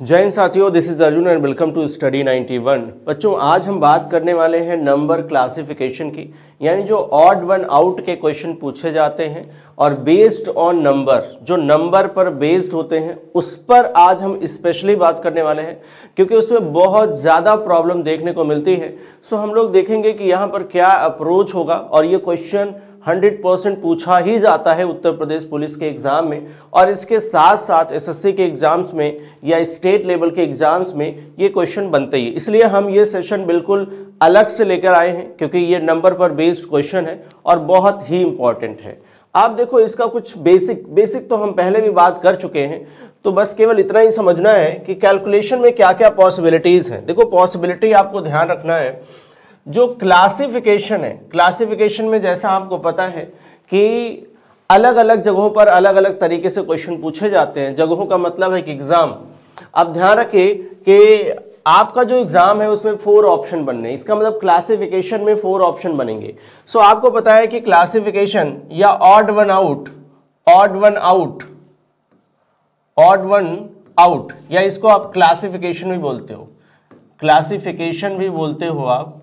जय हिंद साथियों, this is Arjun and welcome to study 91। बच्चों, आज हम बात करने वाले हैं नंबर क्लासिफिकेशन की, यानी जो ऑड वन आउट के क्वेश्चन पूछे जाते हैं और बेस्ड ऑन नंबर, जो नंबर पर बेस्ड होते हैं उस पर आज हम स्पेशली बात करने वाले हैं, क्योंकि उसमें बहुत ज़्यादा प्रॉब्लम देखने को मिलती है। सो हम लोग देखेंगे कि यहाँ पर क्या अप्रोच होगा, और ये क्वेश्चन 100% पूछा ही जाता है उत्तर प्रदेश पुलिस के एग्जाम में, और इसके साथ साथ एसएससी के एग्जाम्स में या स्टेट लेवल के एग्जाम्स में ये क्वेश्चन बनते ही। इसलिए हम ये सेशन बिल्कुल अलग से लेकर आए हैं, क्योंकि ये नंबर पर बेस्ड क्वेश्चन है और बहुत ही इंपॉर्टेंट है। आप देखो, इसका कुछ बेसिक तो हम पहले भी बात कर चुके हैं, तो बस केवल इतना ही समझना है कि कैलकुलेशन में क्या क्या पॉसिबिलिटीज हैं। देखो, पॉसिबिलिटी आपको ध्यान रखना है, जो क्लासिफिकेशन है, क्लासिफिकेशन में जैसा आपको पता है कि अलग अलग जगहों पर अलग अलग तरीके से क्वेश्चन पूछे जाते हैं। जगहों का मतलब है कि एग्जाम। अब ध्यान रखिए कि आपका जो एग्जाम है उसमें 4 ऑप्शन बनने, इसका मतलब क्लासिफिकेशन में 4 ऑप्शन बनेंगे। सो आपको पता है कि क्लासिफिकेशन या ऑड वन आउट या इसको आप क्लासिफिकेशन भी बोलते हो, क्लासिफिकेशन भी बोलते हो आप,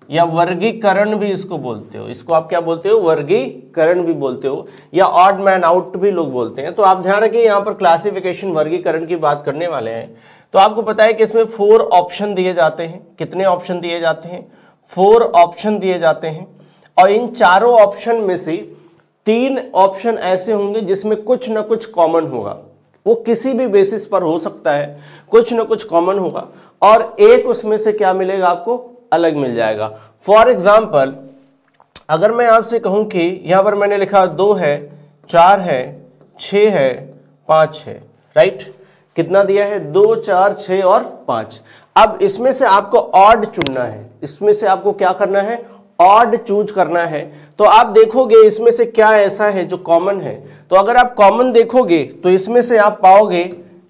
या वर्गीकरण भी इसको बोलते हो। इसको आप क्या बोलते हो? वर्गीकरण भी बोलते हो, या ऑड मैन आउट भी लोग बोलते हैं। तो आप ध्यान रखिए, यहाँ पर क्लासिफिकेशन वर्गीकरण की बात करने वाले हैं। तो आपको पता है कि इसमें 4 ऑप्शन दिए जाते हैं। कितने ऑप्शन दिए जाते हैं? 4 ऑप्शन दिए जाते हैं, और इन चारों ऑप्शन में से 3 ऑप्शन ऐसे होंगे जिसमें कुछ ना कुछ कॉमन होगा। वो किसी भी बेसिस पर हो सकता है, कुछ ना कुछ कॉमन होगा, और एक उसमें से क्या मिलेगा? आपको अलग मिल जाएगा। फॉर एग्जाम्पल, अगर मैं आपसे कहूं कि यहां पर मैंने लिखा 2 है, 4 है, 6 है, 5 है, राइट? कितना दिया है? 2, 4, 6 और 5। अब इसमें से आपको ऑड चुनना है, इसमें से आपको क्या करना है? ऑड चूज करना है। तो आप देखोगे इसमें से क्या ऐसा है जो कॉमन है। तो अगर आप कॉमन देखोगे तो इसमें से आप पाओगे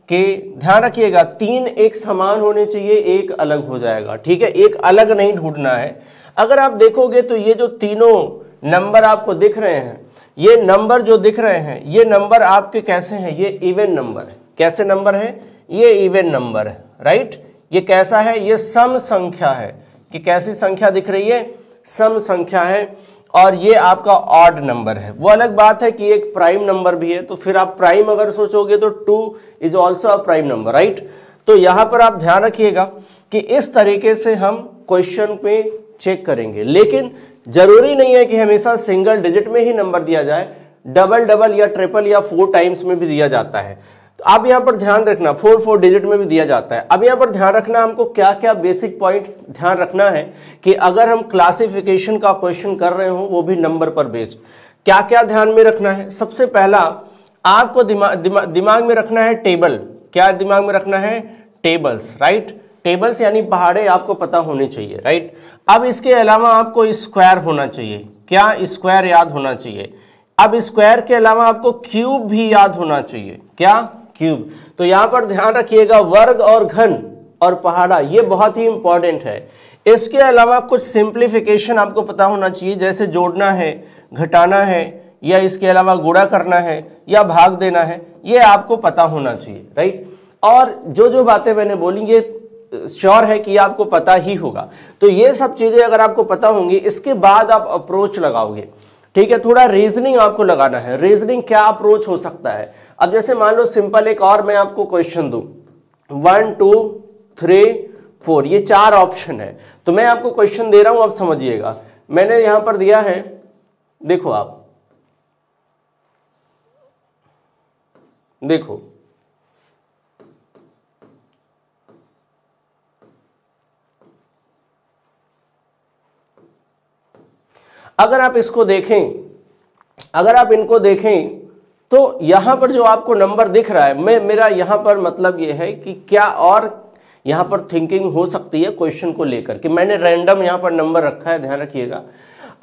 कि, ध्यान रखिएगा, 3 एक समान होने चाहिए, एक अलग हो जाएगा, ठीक है? एक अलग नहीं ढूंढना है। अगर आप देखोगे तो ये जो तीनों नंबर आपको दिख रहे हैं, ये नंबर जो दिख रहे हैं, ये नंबर आपके कैसे हैं? ये इवन नंबर है। कैसे नंबर है? ये इवन नंबर है, राइट? ये कैसा है? ये सम संख्या है। कि कैसी संख्या दिख रही है? सम संख्या है। और ये आपका ऑड नंबर है। वो अलग बात है कि एक प्राइम नंबर भी है, तो फिर आप प्राइम अगर सोचोगे तो 2 is also a prime number, right? तो यहां पर आप ध्यान रखिएगा कि इस तरीके से हम क्वेश्चन पे चेक करेंगे, लेकिन जरूरी नहीं है कि हमेशा सिंगल डिजिट में ही नंबर दिया जाए। डबल या ट्रिपल या 4 टाइम्स में भी दिया जाता है। तो अब यहां पर ध्यान रखना, 4 डिजिट में भी दिया जाता है। अब यहां पर ध्यान रखना, हमको क्या क्या बेसिक पॉइंट्स ध्यान रखना है कि अगर हम क्लासिफिकेशन का क्वेश्चन कर रहे हो, वो भी नंबर पर बेस्ड, क्या क्या ध्यान में रखना है। सबसे पहला आपको दिमाग में रखना है टेबल। क्या दिमाग में रखना है? Tables, right? टेबल्स यानी पहाड़े आपको पता होने चाहिए, राइट? अब इसके अलावा आपको स्क्वायर होना चाहिए। क्या? स्क्वायर याद होना चाहिए। अब स्क्वायर के अलावा आपको क्यूब भी याद होना चाहिए। क्या? क्यूब। तो यहां पर ध्यान रखिएगा, वर्ग और घन और पहाड़ा, ये बहुत ही इंपॉर्टेंट है। इसके अलावा कुछ सिंप्लीफिकेशन आपको पता होना चाहिए, जैसे जोड़ना है, घटाना है, या इसके अलावा गुणा करना है या भाग देना है, ये आपको पता होना चाहिए, राइट? और जो बातें मैंने बोली, ये श्योर है कि आपको पता ही होगा। तो ये सब चीजें अगर आपको पता होंगी, इसके बाद आप अप्रोच लगाओगे, ठीक है? थोड़ा रीजनिंग आपको लगाना है। रीजनिंग क्या अप्रोच हो सकता है? अब जैसे मान लो सिंपल एक और मैं आपको क्वेश्चन दूं, 1 2 3 4, ये 4 ऑप्शन है। तो मैं आपको क्वेश्चन दे रहा हूं, आप समझिएगा। मैंने यहां पर दिया है, देखो आप देखो, अगर आप इसको देखें, अगर आप इनको देखें, तो यहां पर जो आपको नंबर दिख रहा है, मेरा यहां पर मतलब यह है कि क्या और यहां पर थिंकिंग हो सकती है क्वेश्चन को लेकर, कि मैंने रैंडम यहां पर नंबर रखा है, ध्यान रखिएगा।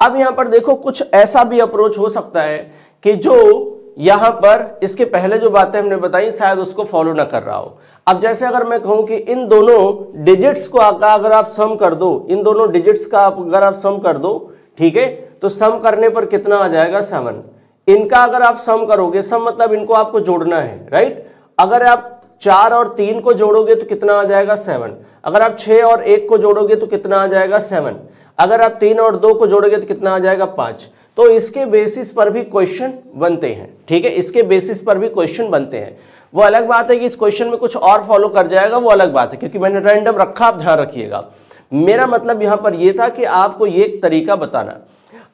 अब यहां पर देखो, कुछ ऐसा भी अप्रोच हो सकता है कि जो यहां पर इसके पहले जो बातें हमने बताई शायद उसको फॉलो ना कर रहा हो। अब जैसे अगर मैं कहूं कि इन दोनों डिजिट्स को अगर आप सम कर दो, इन दोनों डिजिट्स का अगर आप सम कर दो, ठीक है, तो सम करने पर कितना आ जाएगा? 7। इनका अगर आप सम करोगे, सम मतलब इनको आपको जोड़ना है, राइट? अगर आप 4 और 3 को जोड़ोगे तो कितना आ जाएगा 7। अगर आप 6 और 1 को जोड़ोगे तो कितना आ जाएगा 7। अगर आप 3 और 2 को जोड़ोगे तो कितना आ जाएगा 5। तो इसके बेसिस पर भी क्वेश्चन बनते हैं, ठीक है, इसके बेसिस पर भी क्वेश्चन बनते हैं। वो अलग बात है कि इस क्वेश्चन में कुछ और फॉलो कर जाएगा, वो अलग बात है, क्योंकि मैंने रैंडम रखा, आप ध्यान रखिएगा। मेरा मतलब यहां पर यह था कि आपको ये एक तरीका बताना।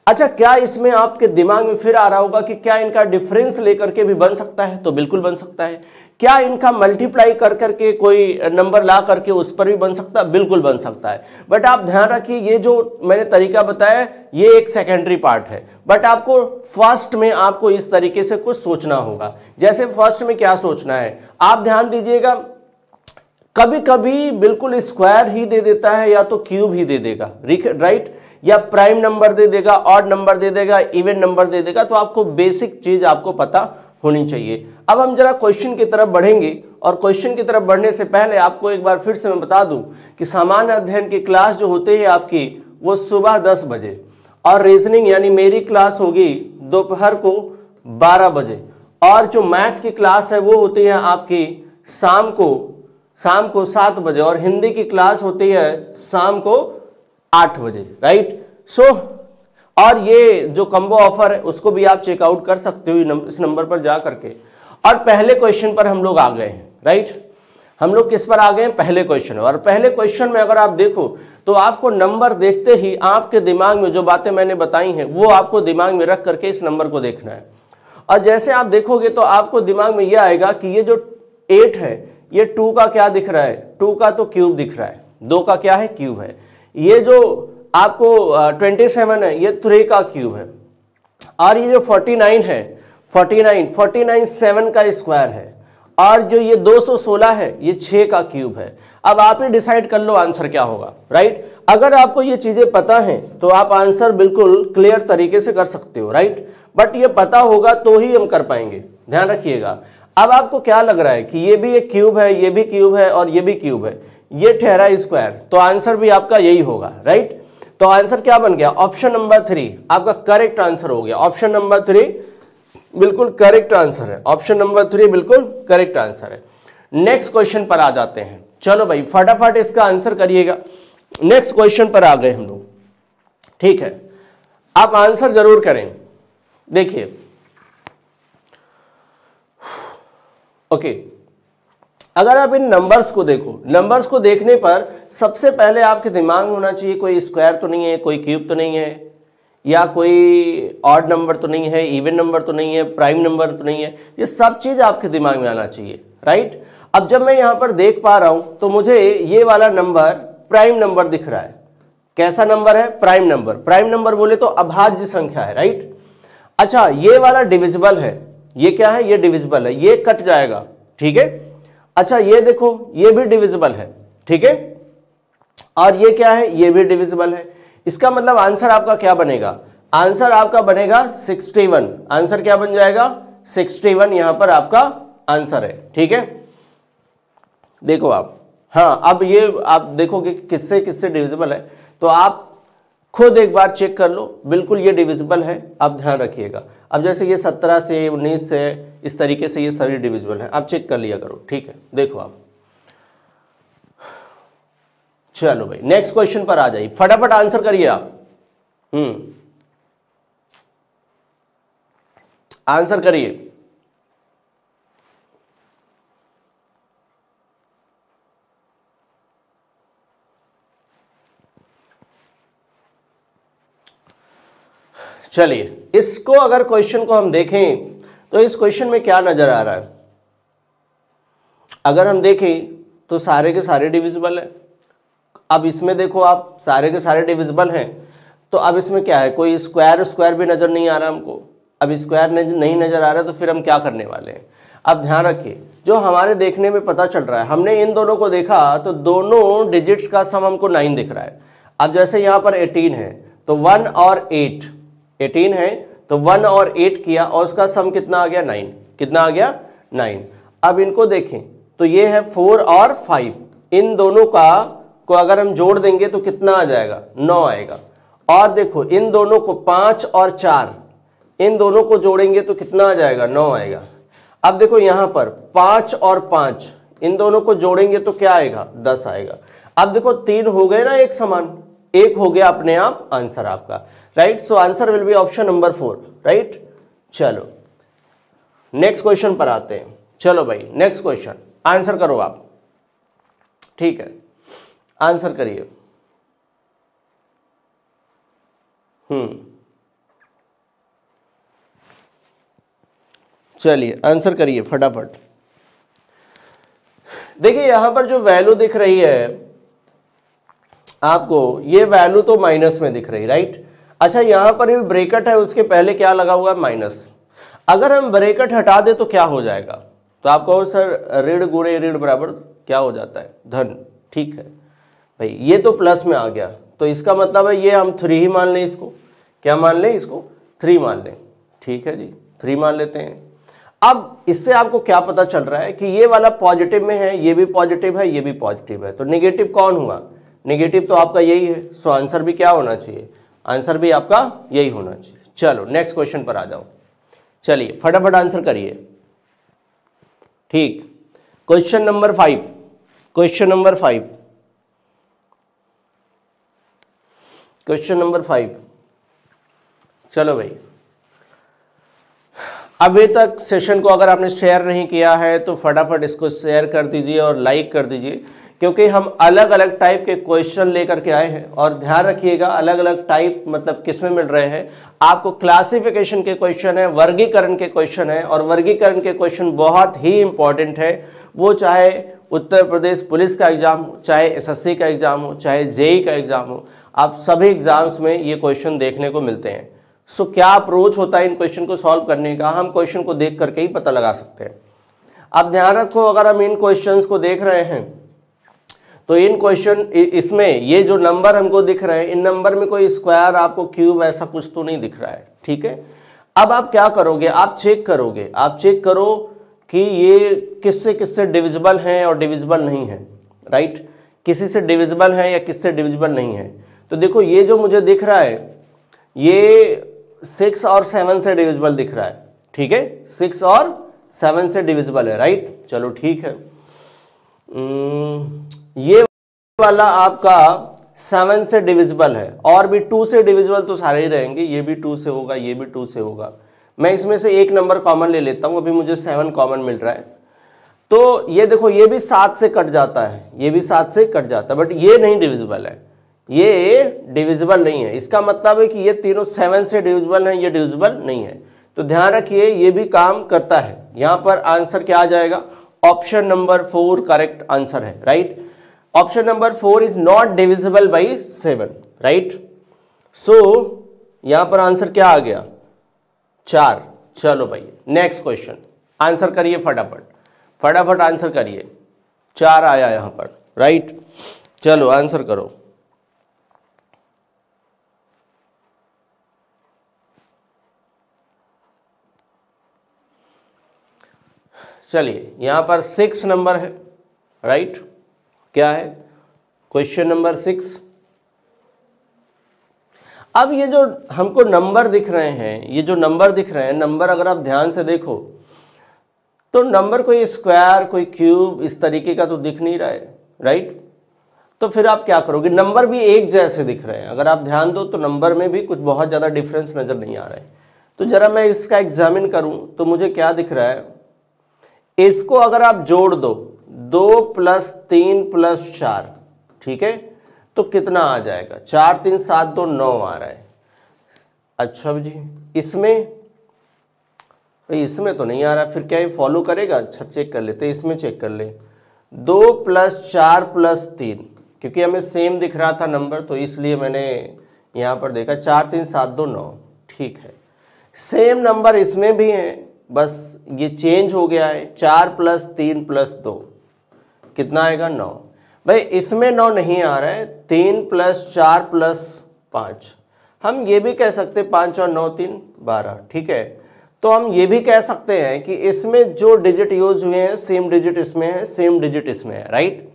अच्छा, क्या इसमें आपके दिमाग में फिर आ रहा होगा कि क्या इनका डिफरेंस लेकर के भी बन सकता है? तो बिल्कुल बन सकता है। क्या इनका मल्टीप्लाई कर करके कोई नंबर ला करके उस पर भी बन सकता है? बिल्कुल बन सकता है। बट आप ध्यान रखिए, ये जो मैंने तरीका बताया ये एक सेकेंडरी पार्ट है, बट आपको फर्स्ट में आपको इस तरीके से कुछ सोचना होगा। जैसे फर्स्ट में क्या सोचना है, आप ध्यान दीजिएगा, कभी कभी बिल्कुल स्क्वायर ही दे देता है या तो क्यूब ही दे देगा, राइट, या प्राइम नंबर दे देगा, ऑड नंबर दे देगा, इवन नंबर दे देगा। तो आपको बेसिक चीज आपको पता होनी चाहिए। अब हम जरा क्वेश्चन की तरफ बढ़ेंगे, और क्वेश्चन की तरफ बढ़ने से पहले आपको एक बार फिर से मैं बता दूं कि सामान्य अध्ययन की क्लास जो होती है आपकी वो सुबह 10 बजे, और रीजनिंग यानी मेरी क्लास होगी दोपहर को 12 बजे, और जो मैथ की क्लास है वो होती है आपकी शाम को 7 बजे, और हिंदी की क्लास होती है शाम को 8 बजे, राइट। सो और ये जो कम्बो ऑफर है उसको भी आप चेकआउट कर सकते हो इस नंबर पर जा करके। और पहले क्वेश्चन पर हम लोग आ गए हैं, राइट। हम लोग किस पर आ गए हैं? पहले क्वेश्चन। और पहले क्वेश्चन में अगर आप देखो तो आपको नंबर देखते ही आपके दिमाग में जो बातें मैंने बताई हैं वो आपको दिमाग में रख करके इस नंबर को देखना है। और जैसे आप देखोगे तो आपको दिमाग में यह आएगा कि ये जो 8 है ये 2 का क्या दिख रहा है? 2 का तो क्यूब दिख रहा है, 2 का क्या है? क्यूब है। ये जो आपको 27 है ये 3 का क्यूब है। और ये जो 49 है 49 7 का स्क्वायर है। और जो ये 216 है ये 6 का क्यूब है। अब आप ही डिसाइड कर लो आंसर क्या होगा, राइट। अगर आपको ये चीजें पता हैं तो आप आंसर बिल्कुल क्लियर तरीके से कर सकते हो, राइट। बट ये पता होगा तो ही हम कर पाएंगे, ध्यान रखिएगा। अब आपको क्या लग रहा है कि ये भी एक क्यूब है, ये भी क्यूब है और ये भी क्यूब है, ये ठहरा स्क्वायर, तो आंसर भी आपका यही होगा, राइट। तो आंसर क्या बन गया? ऑप्शन नंबर 3 आपका करेक्ट आंसर हो गया। ऑप्शन नंबर 3 बिल्कुल करेक्ट आंसर है। ऑप्शन नंबर 3 बिल्कुल करेक्ट आंसर है। नेक्स्ट क्वेश्चन पर आ जाते हैं। चलो भाई फटाफट इसका आंसर करिएगा। नेक्स्ट क्वेश्चन पर आ गए हम लोग, ठीक है। आप आंसर जरूर करें। देखिए, ओके, अगर आप इन नंबर्स को देखो, नंबर्स को देखने पर सबसे पहले आपके दिमाग में होना चाहिए कोई स्क्वायर तो नहीं है, कोई क्यूब तो नहीं है, या कोई ऑड नंबर तो नहीं है, इवन नंबर तो नहीं है, प्राइम नंबर तो नहीं है। ये सब चीज आपके दिमाग में आना चाहिए, राइट। अब जब मैं यहां पर देख पा रहा हूं तो मुझे ये वाला नंबर प्राइम नंबर दिख रहा है। कैसा नंबर है? Prime number. प्राइम नंबर बोले तो अभाज्य संख्या है, राइट। अच्छा, ये वाला डिविजिबल है। ये क्या है? ये डिविजिबल है, ये कट जाएगा, ठीक है। अच्छा, ये देखो ये भी डिविजिबल है, ठीक है। और ये क्या है? ये भी डिविजिबल है। इसका मतलब आंसर आपका क्या बनेगा? आंसर आपका बनेगा 61। आंसर क्या बन जाएगा? 61 यहां पर आपका आंसर है, ठीक है। देखो आप, हाँ, अब ये आप देखोगे किससे किससे डिविजिबल है, तो आप खुद एक बार चेक कर लो। बिल्कुल ये डिविजिबल है, आप ध्यान रखिएगा। अब जैसे ये 17 से 19 से इस तरीके से ये सभी डिविजिबल हैं, आप चेक कर लिया करो, ठीक है। देखो आप, चलो भाई नेक्स्ट क्वेश्चन पर आ जाइए, फटाफट आंसर करिए आप। आंसर करिए। चलिए, इसको अगर क्वेश्चन को हम देखें तो इस क्वेश्चन में क्या नजर आ रहा है? अगर हम देखें तो सारे के सारे डिविजिबल है। अब इसमें देखो आप, सारे के सारे डिविजिबल हैं, तो अब इसमें क्या है? कोई स्क्वायर भी नजर नहीं आ रहा हमको। अब स्क्वायर नहीं नजर आ रहा तो फिर हम क्या करने वाले हैं? अब ध्यान रखिए, जो हमारे देखने में पता चल रहा है, हमने इन दोनों को देखा तो दोनों डिजिट्स का सम हमको 9 दिख रहा है। अब जैसे यहां पर 18 है तो 1 और 8, 18 है तो 1 और 8 किया और उसका सम कितना आ गया? 9। कितना आ गया? 9। अब इनको देखें तो ये है 4 और 5, इन दोनों को अगर हम जोड़ देंगे तो कितना आ जाएगा? 9 आएगा। और देखो इन दोनों को 5 और 4, इन दोनों को जोड़ेंगे तो कितना आ जाएगा? 9 आएगा। अब देखो यहां पर 5 और 5, इन दोनों को जोड़ेंगे तो क्या आएगा, 10 आएगा। अब देखो 3 हो गए ना एक समान, एक हो गया अपने आप आंसर आपका, right. So answer will be option number 4, right. चलो नेक्स्ट क्वेश्चन पर आते हैं। चलो भाई नेक्स्ट क्वेश्चन आंसर करो आप, ठीक है, आंसर करिए। चलिए आंसर करिए फटाफट। देखिए यहां पर जो वैल्यू दिख रही है आपको, ये वैल्यू तो माइनस में दिख रही, राइट। अच्छा यहां पर ये ब्रैकेट है, उसके पहले क्या लगा हुआ है, माइनस। अगर हम ब्रैकेट हटा दे तो क्या हो जाएगा, तो आप कहो सर ऋण गुणे ऋण बराबर क्या हो जाता है, धन। ठीक है भाई, ये तो प्लस में आ गया, तो इसका मतलब है ये हम 3 ही मान लें इसको। क्या मान लें इसको, 3 मान लें। ठीक है जी, 3 मान लेते हैं। अब इससे आपको क्या पता चल रहा है कि ये वाला पॉजिटिव में है, ये भी पॉजिटिव है, ये भी पॉजिटिव है, तो नेगेटिव कौन हुआ, नेगेटिव तो आपका यही है। सो आंसर भी क्या होना चाहिए, आंसर भी आपका यही होना चाहिए। चलो नेक्स्ट क्वेश्चन पर आ जाओ, चलिए फटाफट आंसर करिए। ठीक, question number 5, question number 5, question number 5। चलो भाई, अभी तक सेशन को अगर आपने शेयर नहीं किया है तो फटाफट इसको शेयर कर दीजिए और लाइक कर दीजिए, क्योंकि हम अलग अलग टाइप के क्वेश्चन लेकर के आए हैं। और ध्यान रखिएगा अलग अलग टाइप मतलब किसमें मिल रहे हैं आपको, क्लासिफिकेशन के क्वेश्चन है, वर्गीकरण के क्वेश्चन है, और वर्गीकरण के क्वेश्चन बहुत ही इंपॉर्टेंट है। वो चाहे उत्तर प्रदेश पुलिस का एग्जाम हो, चाहे एसएससी का एग्जाम हो, चाहे जेई का एग्जाम हो, आप सभी एग्जाम्स में ये क्वेश्चन देखने को मिलते हैं। सो क्या अप्रोच होता है इन क्वेश्चन को सॉल्व करने का, हम क्वेश्चन को देख करके ही पता लगा सकते हैं। अब ध्यान रखो, अगर हम इन क्वेश्चंस को देख रहे हैं तो इन क्वेश्चन इसमें ये जो नंबर हमको दिख रहे हैं, इन नंबर में कोई स्क्वायर आपको क्यूब ऐसा कुछ तो नहीं दिख रहा है। ठीक है, अब आप क्या करोगे, आप चेक करोगे, आप चेक करो कि ये किससे किससे डिविजिबल हैं और डिविजिबल नहीं है, राइट। किसी से डिविजिबल है या किससे डिविजिबल नहीं है। तो देखो ये जो मुझे दिख रहा है ये 6 और 7 से डिविजिबल दिख रहा है। ठीक है, 6 और 7 से डिविजिबल है, राइट। चलो ठीक है, ये वाला आपका 7 से डिविजिबल है, और भी 2 से डिविजिबल तो सारे ही रहेंगे, ये भी 2 से होगा, ये भी 2 से होगा। मैं इसमें से एक नंबर कॉमन ले लेता हूं, अभी मुझे 7 कॉमन मिल रहा है। तो ये देखो ये भी 7 से कट जाता है, ये भी 7 से कट जाता है, बट ये नहीं डिविजिबल है, ये डिविजिबल नहीं है। इसका मतलब है कि ये तीनों 7 से डिविजिबल हैं, ये डिविजिबल नहीं है। तो ध्यान रखिए ये भी काम करता है। यहां पर आंसर क्या आ जाएगा, ऑप्शन नंबर 4 करेक्ट आंसर है, right. Option number 4 is not divisible by 7, right. So यहां पर आंसर क्या आ गया, 4। चलो भाई नेक्स्ट क्वेश्चन आंसर करिए फटाफट, फटाफट आंसर करिए। 4 आया यहां पर, राइट। चलो आंसर करो। चलिए यहां पर 6 नंबर है, राइट। क्या है, क्वेश्चन नंबर 6। अब ये जो हमको नंबर दिख रहे हैं, ये जो नंबर दिख रहे हैं, नंबर अगर आप ध्यान से देखो तो नंबर कोई स्क्वायर कोई क्यूब इस तरीके का तो दिख नहीं रहा है, राइट। तो फिर आप क्या करोगे, नंबर भी एक जैसे दिख रहे हैं, अगर आप ध्यान दो तो नंबर में भी कुछ बहुत ज़्यादा डिफरेंस नज़र नहीं आ रहा है। तो ज़रा मैं इसका एग्जामिन करूं तो मुझे क्या दिख रहा है, इसको अगर आप जोड़ दो 2 + 3 + 4, ठीक है, तो कितना आ जाएगा, 4 3 7 2 9 आ रहा है। अच्छा जी, इसमें तो नहीं आ रहा, फिर क्या ये फॉलो करेगा, अच्छा चेक कर लेते, इसमें चेक कर ले। 2 + 4 + 3, क्योंकि हमें सेम दिख रहा था नंबर तो इसलिए मैंने यहां पर देखा 4 3 7 2 9, ठीक है। सेम नंबर इसमें भी है, बस ये चेंज हो गया है, 4 + 3 + 2 कितना आएगा, 9। भाई इसमें 9 नहीं आ रहा है, 3 + 4 + 5, हम ये भी कह सकते 5 और 9 3 12, ठीक है। तो हम ये भी कह सकते हैं कि इसमें जो डिजिट यूज हुए हैं सेम डिजिट इसमें है, सेम डिजिट इसमें है, राइट।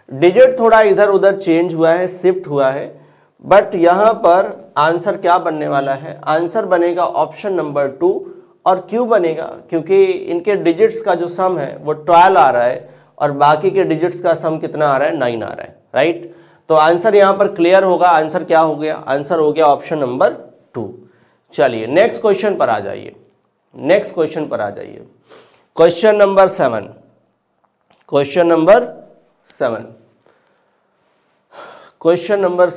डिजिट थोड़ा इधर उधर चेंज हुआ है, शिफ्ट हुआ है, बट यहां पर आंसर क्या बनने वाला है, आंसर बनेगा ऑप्शन नंबर 2। और क्यों बनेगा, क्योंकि इनके डिजिट्स का जो सम है वो 12 आ रहा है, और बाकी के डिजिट्स का सम कितना आ रहा है, 9 आ रहा है, राइट। तो आंसर यहां पर क्लियर होगा, आंसर क्या हो गया, आंसर हो गया ऑप्शन नंबर 2। चलिए नेक्स्ट क्वेश्चन पर आ जाइए, नेक्स्ट क्वेश्चन पर आ जाइए, question number 7, question number 7, question number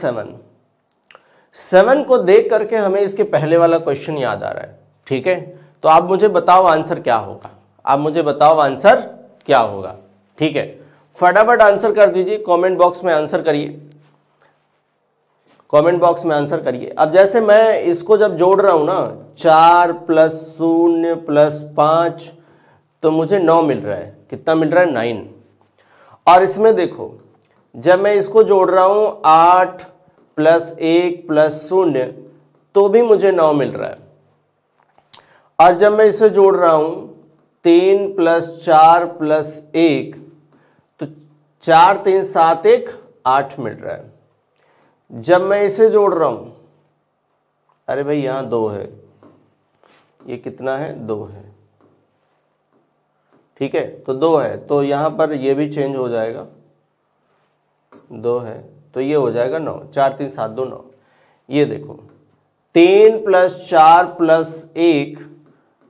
7 को देख करके हमें इसके पहले वाला क्वेश्चन याद आ रहा है, ठीक है। तो आप मुझे बताओ आंसर क्या होगा, आप मुझे बताओ आंसर क्या होगा, ठीक है। फटाफट आंसर कर दीजिए, कमेंट बॉक्स में आंसर करिए, कमेंट बॉक्स में आंसर करिए। अब जैसे मैं इसको जब जोड़ रहा हूं ना, 4 + 0 + 5, तो मुझे 9 मिल रहा है, कितना मिल रहा है, 9। और इसमें देखो जब मैं इसको जोड़ रहा हूं 8 + 1 + 0, तो भी मुझे 9 मिल रहा है। और जब मैं इसे जोड़ रहा हूं 3 + 4 + 1, तो 4 3 7 1 8 मिल रहा है। जब मैं इसे जोड़ रहा हूं, अरे भाई यहां 2 है, ये कितना है, 2 है, ठीक है। तो 2 है, तो यहां पर ये भी चेंज हो जाएगा, 2 है तो ये हो जाएगा 9, 4 3 7 2 9। ये देखो 3 + 4 + 1,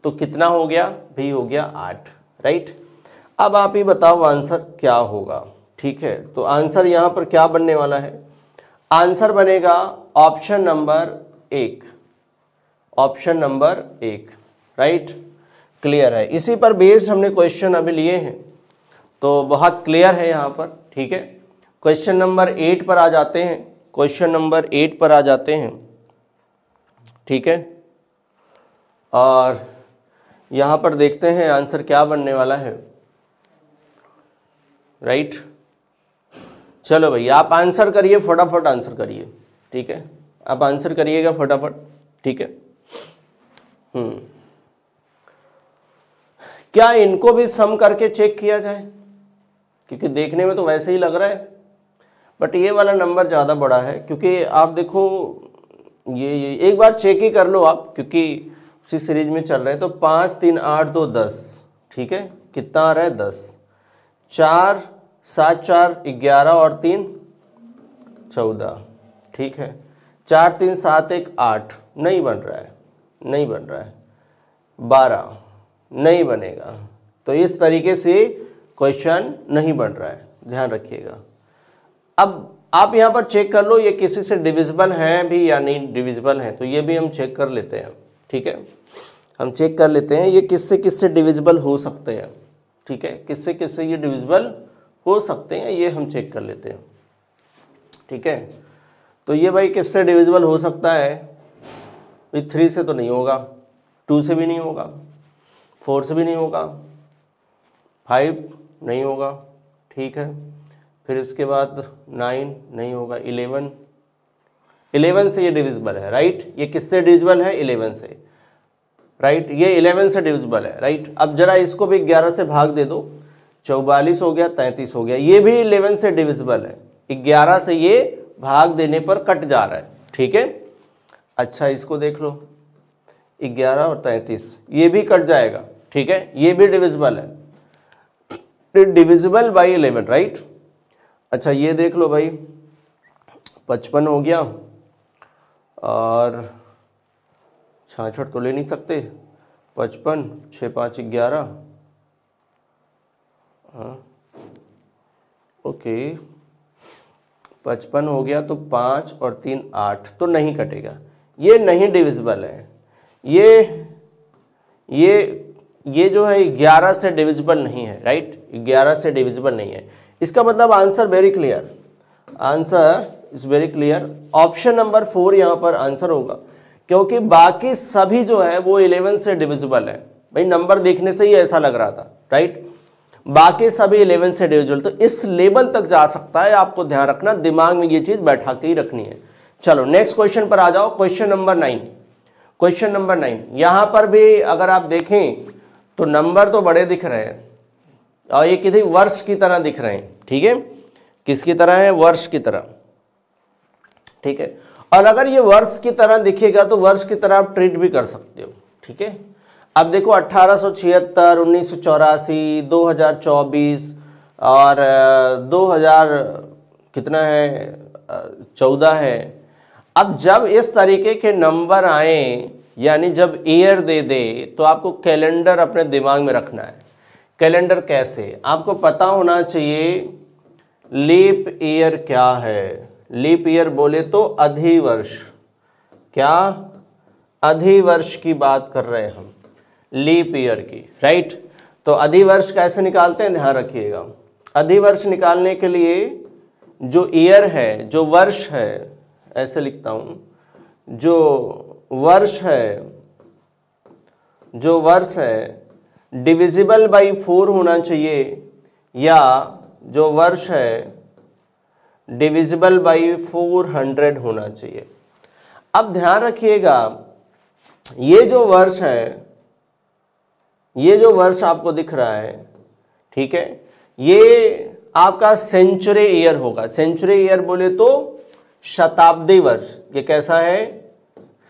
तो कितना हो गया भी, हो गया 8, राइट। अब आप ही बताओ आंसर क्या होगा, ठीक है। तो आंसर यहां पर क्या बनने वाला है, आंसर बनेगा option number 1, option number 1, right. Clear है, इसी पर बेस्ड हमने क्वेश्चन अभी लिए हैं, तो बहुत क्लियर है यहां पर, ठीक है। क्वेश्चन नंबर 8 पर आ जाते हैं, क्वेश्चन नंबर 8 पर आ जाते हैं, ठीक है। और यहां पर देखते हैं आंसर क्या बनने वाला है, राइट। चलो भाई आप आंसर करिए, फटाफट आंसर करिए, ठीक है। आप आंसर करिएगा फटाफट, ठीक है। क्या इनको भी सम करके चेक किया जाए, क्योंकि देखने में तो वैसे ही लग रहा है, बट ये वाला नंबर ज़्यादा बड़ा है। क्योंकि आप देखो ये एक बार चेक ही कर लो आप, क्योंकि उसी सीरीज में चल रहे हैं। तो 5 3 8 2 10, ठीक है, कितना आ रहा है, 10। 4 7 4 11 और 3 14, ठीक है। 4 3 7 1 8, नहीं बन रहा है, नहीं बन रहा है। 12 नहीं बनेगा। तो इस तरीके से क्वेश्चन नहीं बन रहा है, ध्यान रखिएगा। अब आप यहां पर चेक कर लो ये किसी से डिविजिबल है भी या नहीं डिविजिबल है, तो ये भी हम चेक कर लेते हैं, ठीक है। हम चेक कर लेते हैं ये किससे किससे डिविजिबल हो सकते हैं, ठीक है। किससे किससे ये डिविजिबल हो सकते हैं, ये हम चेक कर लेते हैं, ठीक है। तो ये भाई किससे डिविजिबल हो सकता है, 3 से तो नहीं होगा, 2 से भी नहीं होगा, 4 से भी नहीं होगा, 5 नहीं होगा, ठीक है। फिर इसके बाद 9 नहीं होगा, 11 से ये डिविजिबल है, राइट। ये किससे डिविजिबल है, 11 से, राइट। ये 11 से डिविजिबल है, राइट। अब जरा इसको भी 11 से भाग दे दो, 44 हो गया, 33 हो गया। ये भी 11 से डिविजिबल है, 11 से ये भाग देने पर कट जा रहा है, ठीक है। अच्छा इसको देख लो, 11 और 33 ये भी कट जाएगा, ठीक है। ये भी डिविजिबल है, डिविजिबल बाई 11, राइट। अच्छा ये देख लो भाई, 55 हो गया और 66 तो ले नहीं सकते, 55 6 5 11, हाँ ओके, 55 हो गया तो 5 और 3 8, तो नहीं कटेगा, ये नहीं डिविजिबल है। ये जो है 11 से डिविजिबल नहीं है, राइट। 11 से डिविजिबल नहीं है, इसका मतलब answer very clear, answer is very clear. Option number 4 यहां पर आंसर होगा, क्योंकि बाकी सभी जो है वो 11 से डिविजिबल है। भाई नंबर देखने से ही ऐसा लग रहा था, राइट। बाकी सभी 11 से डिविजिबल, तो इस लेवल तक जा सकता है, आपको ध्यान रखना, दिमाग में ये चीज बैठा के ही रखनी है। चलो नेक्स्ट क्वेश्चन पर आ जाओ, क्वेश्चन नंबर 9, क्वेश्चन नंबर 9। यहां पर भी अगर आप देखें तो नंबर तो बड़े दिख रहे हैं और ये किसी वर्ष की तरह दिख रहे हैं, ठीक है। किसकी तरह है, वर्ष की तरह, ठीक है। और अगर ये वर्ष की तरह दिखेगा तो वर्ष की तरह आप ट्रीट भी कर सकते हो, ठीक है। अब देखो 1876, 1984, 2024, और 2000 कितना है 14 है। अब जब इस तरीके के नंबर आए, यानी जब ईयर दे दे, तो आपको कैलेंडर अपने दिमाग में रखना है। कैलेंडर कैसे, आपको पता होना चाहिए लीप ईयर क्या है। लीप ईयर बोले तो अधिवर्ष, क्या अधिवर्ष की बात कर रहे हैं हम, लीप ईयर की, राइट। तो अधिवर्ष कैसे निकालते हैं, ध्यान रखिएगा। अधिवर्ष निकालने के लिए जो ईयर है, जो वर्ष है, ऐसे लिखता हूं, जो वर्ष है डिविजिबल बाई 4 होना चाहिए, या जो वर्ष है डिविजिबल बाई 400 होना चाहिए। अब ध्यान रखिएगा, ये जो वर्ष है, ये जो वर्ष आपको दिख रहा है, ठीक है, ये आपका सेंचुरी ईयर होगा। सेंचुरी ईयर बोले तो शताब्दी वर्ष। ये कैसा है,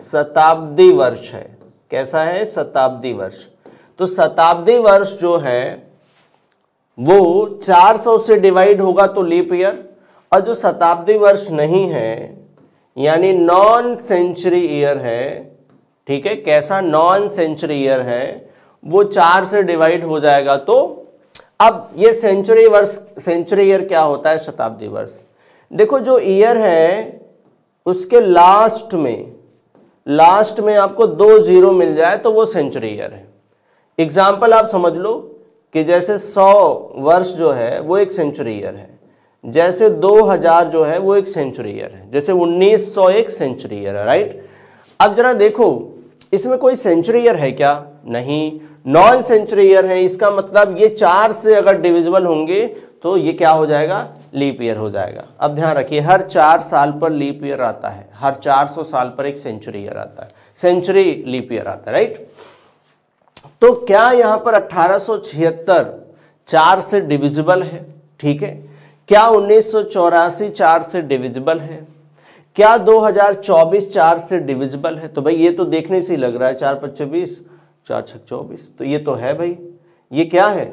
शताब्दी वर्ष है। कैसा है, शताब्दी वर्ष। तो शताब्दी वर्ष जो है वो 400 से डिवाइड होगा तो लीप ईयर, और जो शताब्दी वर्ष नहीं है यानी नॉन सेंचुरी ईयर है, ठीक है, कैसा नॉन सेंचुरी ईयर है, वो 4 से डिवाइड हो जाएगा। तो अब ये सेंचुरी वर्ष, सेंचुरी ईयर क्या होता है, शताब्दी वर्ष। देखो जो ईयर है उसके लास्ट में आपको 2 जीरो मिल जाए तो वो सेंचुरी ईयर है। एग्जाम्पल आप समझ लो कि जैसे 100 वर्ष जो है वो एक सेंचुरी ईयर है, जैसे 2000 जो है वो एक सेंचुरी ईयर है, जैसे 1900 एक सेंचुरी ईयर है, राइट। अब जरा देखो इसमें कोई सेंचुरी ईयर है क्या, नहीं, नॉन सेंचुरी ईयर है। इसका मतलब ये 4 से अगर डिविजिबल होंगे तो ये क्या हो जाएगा, लीप ईयर हो जाएगा। अब ध्यान रखिए, हर 4 साल पर लीप ईयर आता है, हर 400 साल पर एक सेंचुरी ईयर आता है, सेंचुरी लीप ईयर आता है, राइट। तो क्या यहां पर 1876 4 से डिविजिबल है, ठीक है, क्या 1984 4 से डिविजिबल है, क्या 2024 4 से डिविजिबल है। तो भाई ये तो देखने से ही लग रहा है 4 5 20, 4 6 24, तो ये तो है भाई, ये क्या है,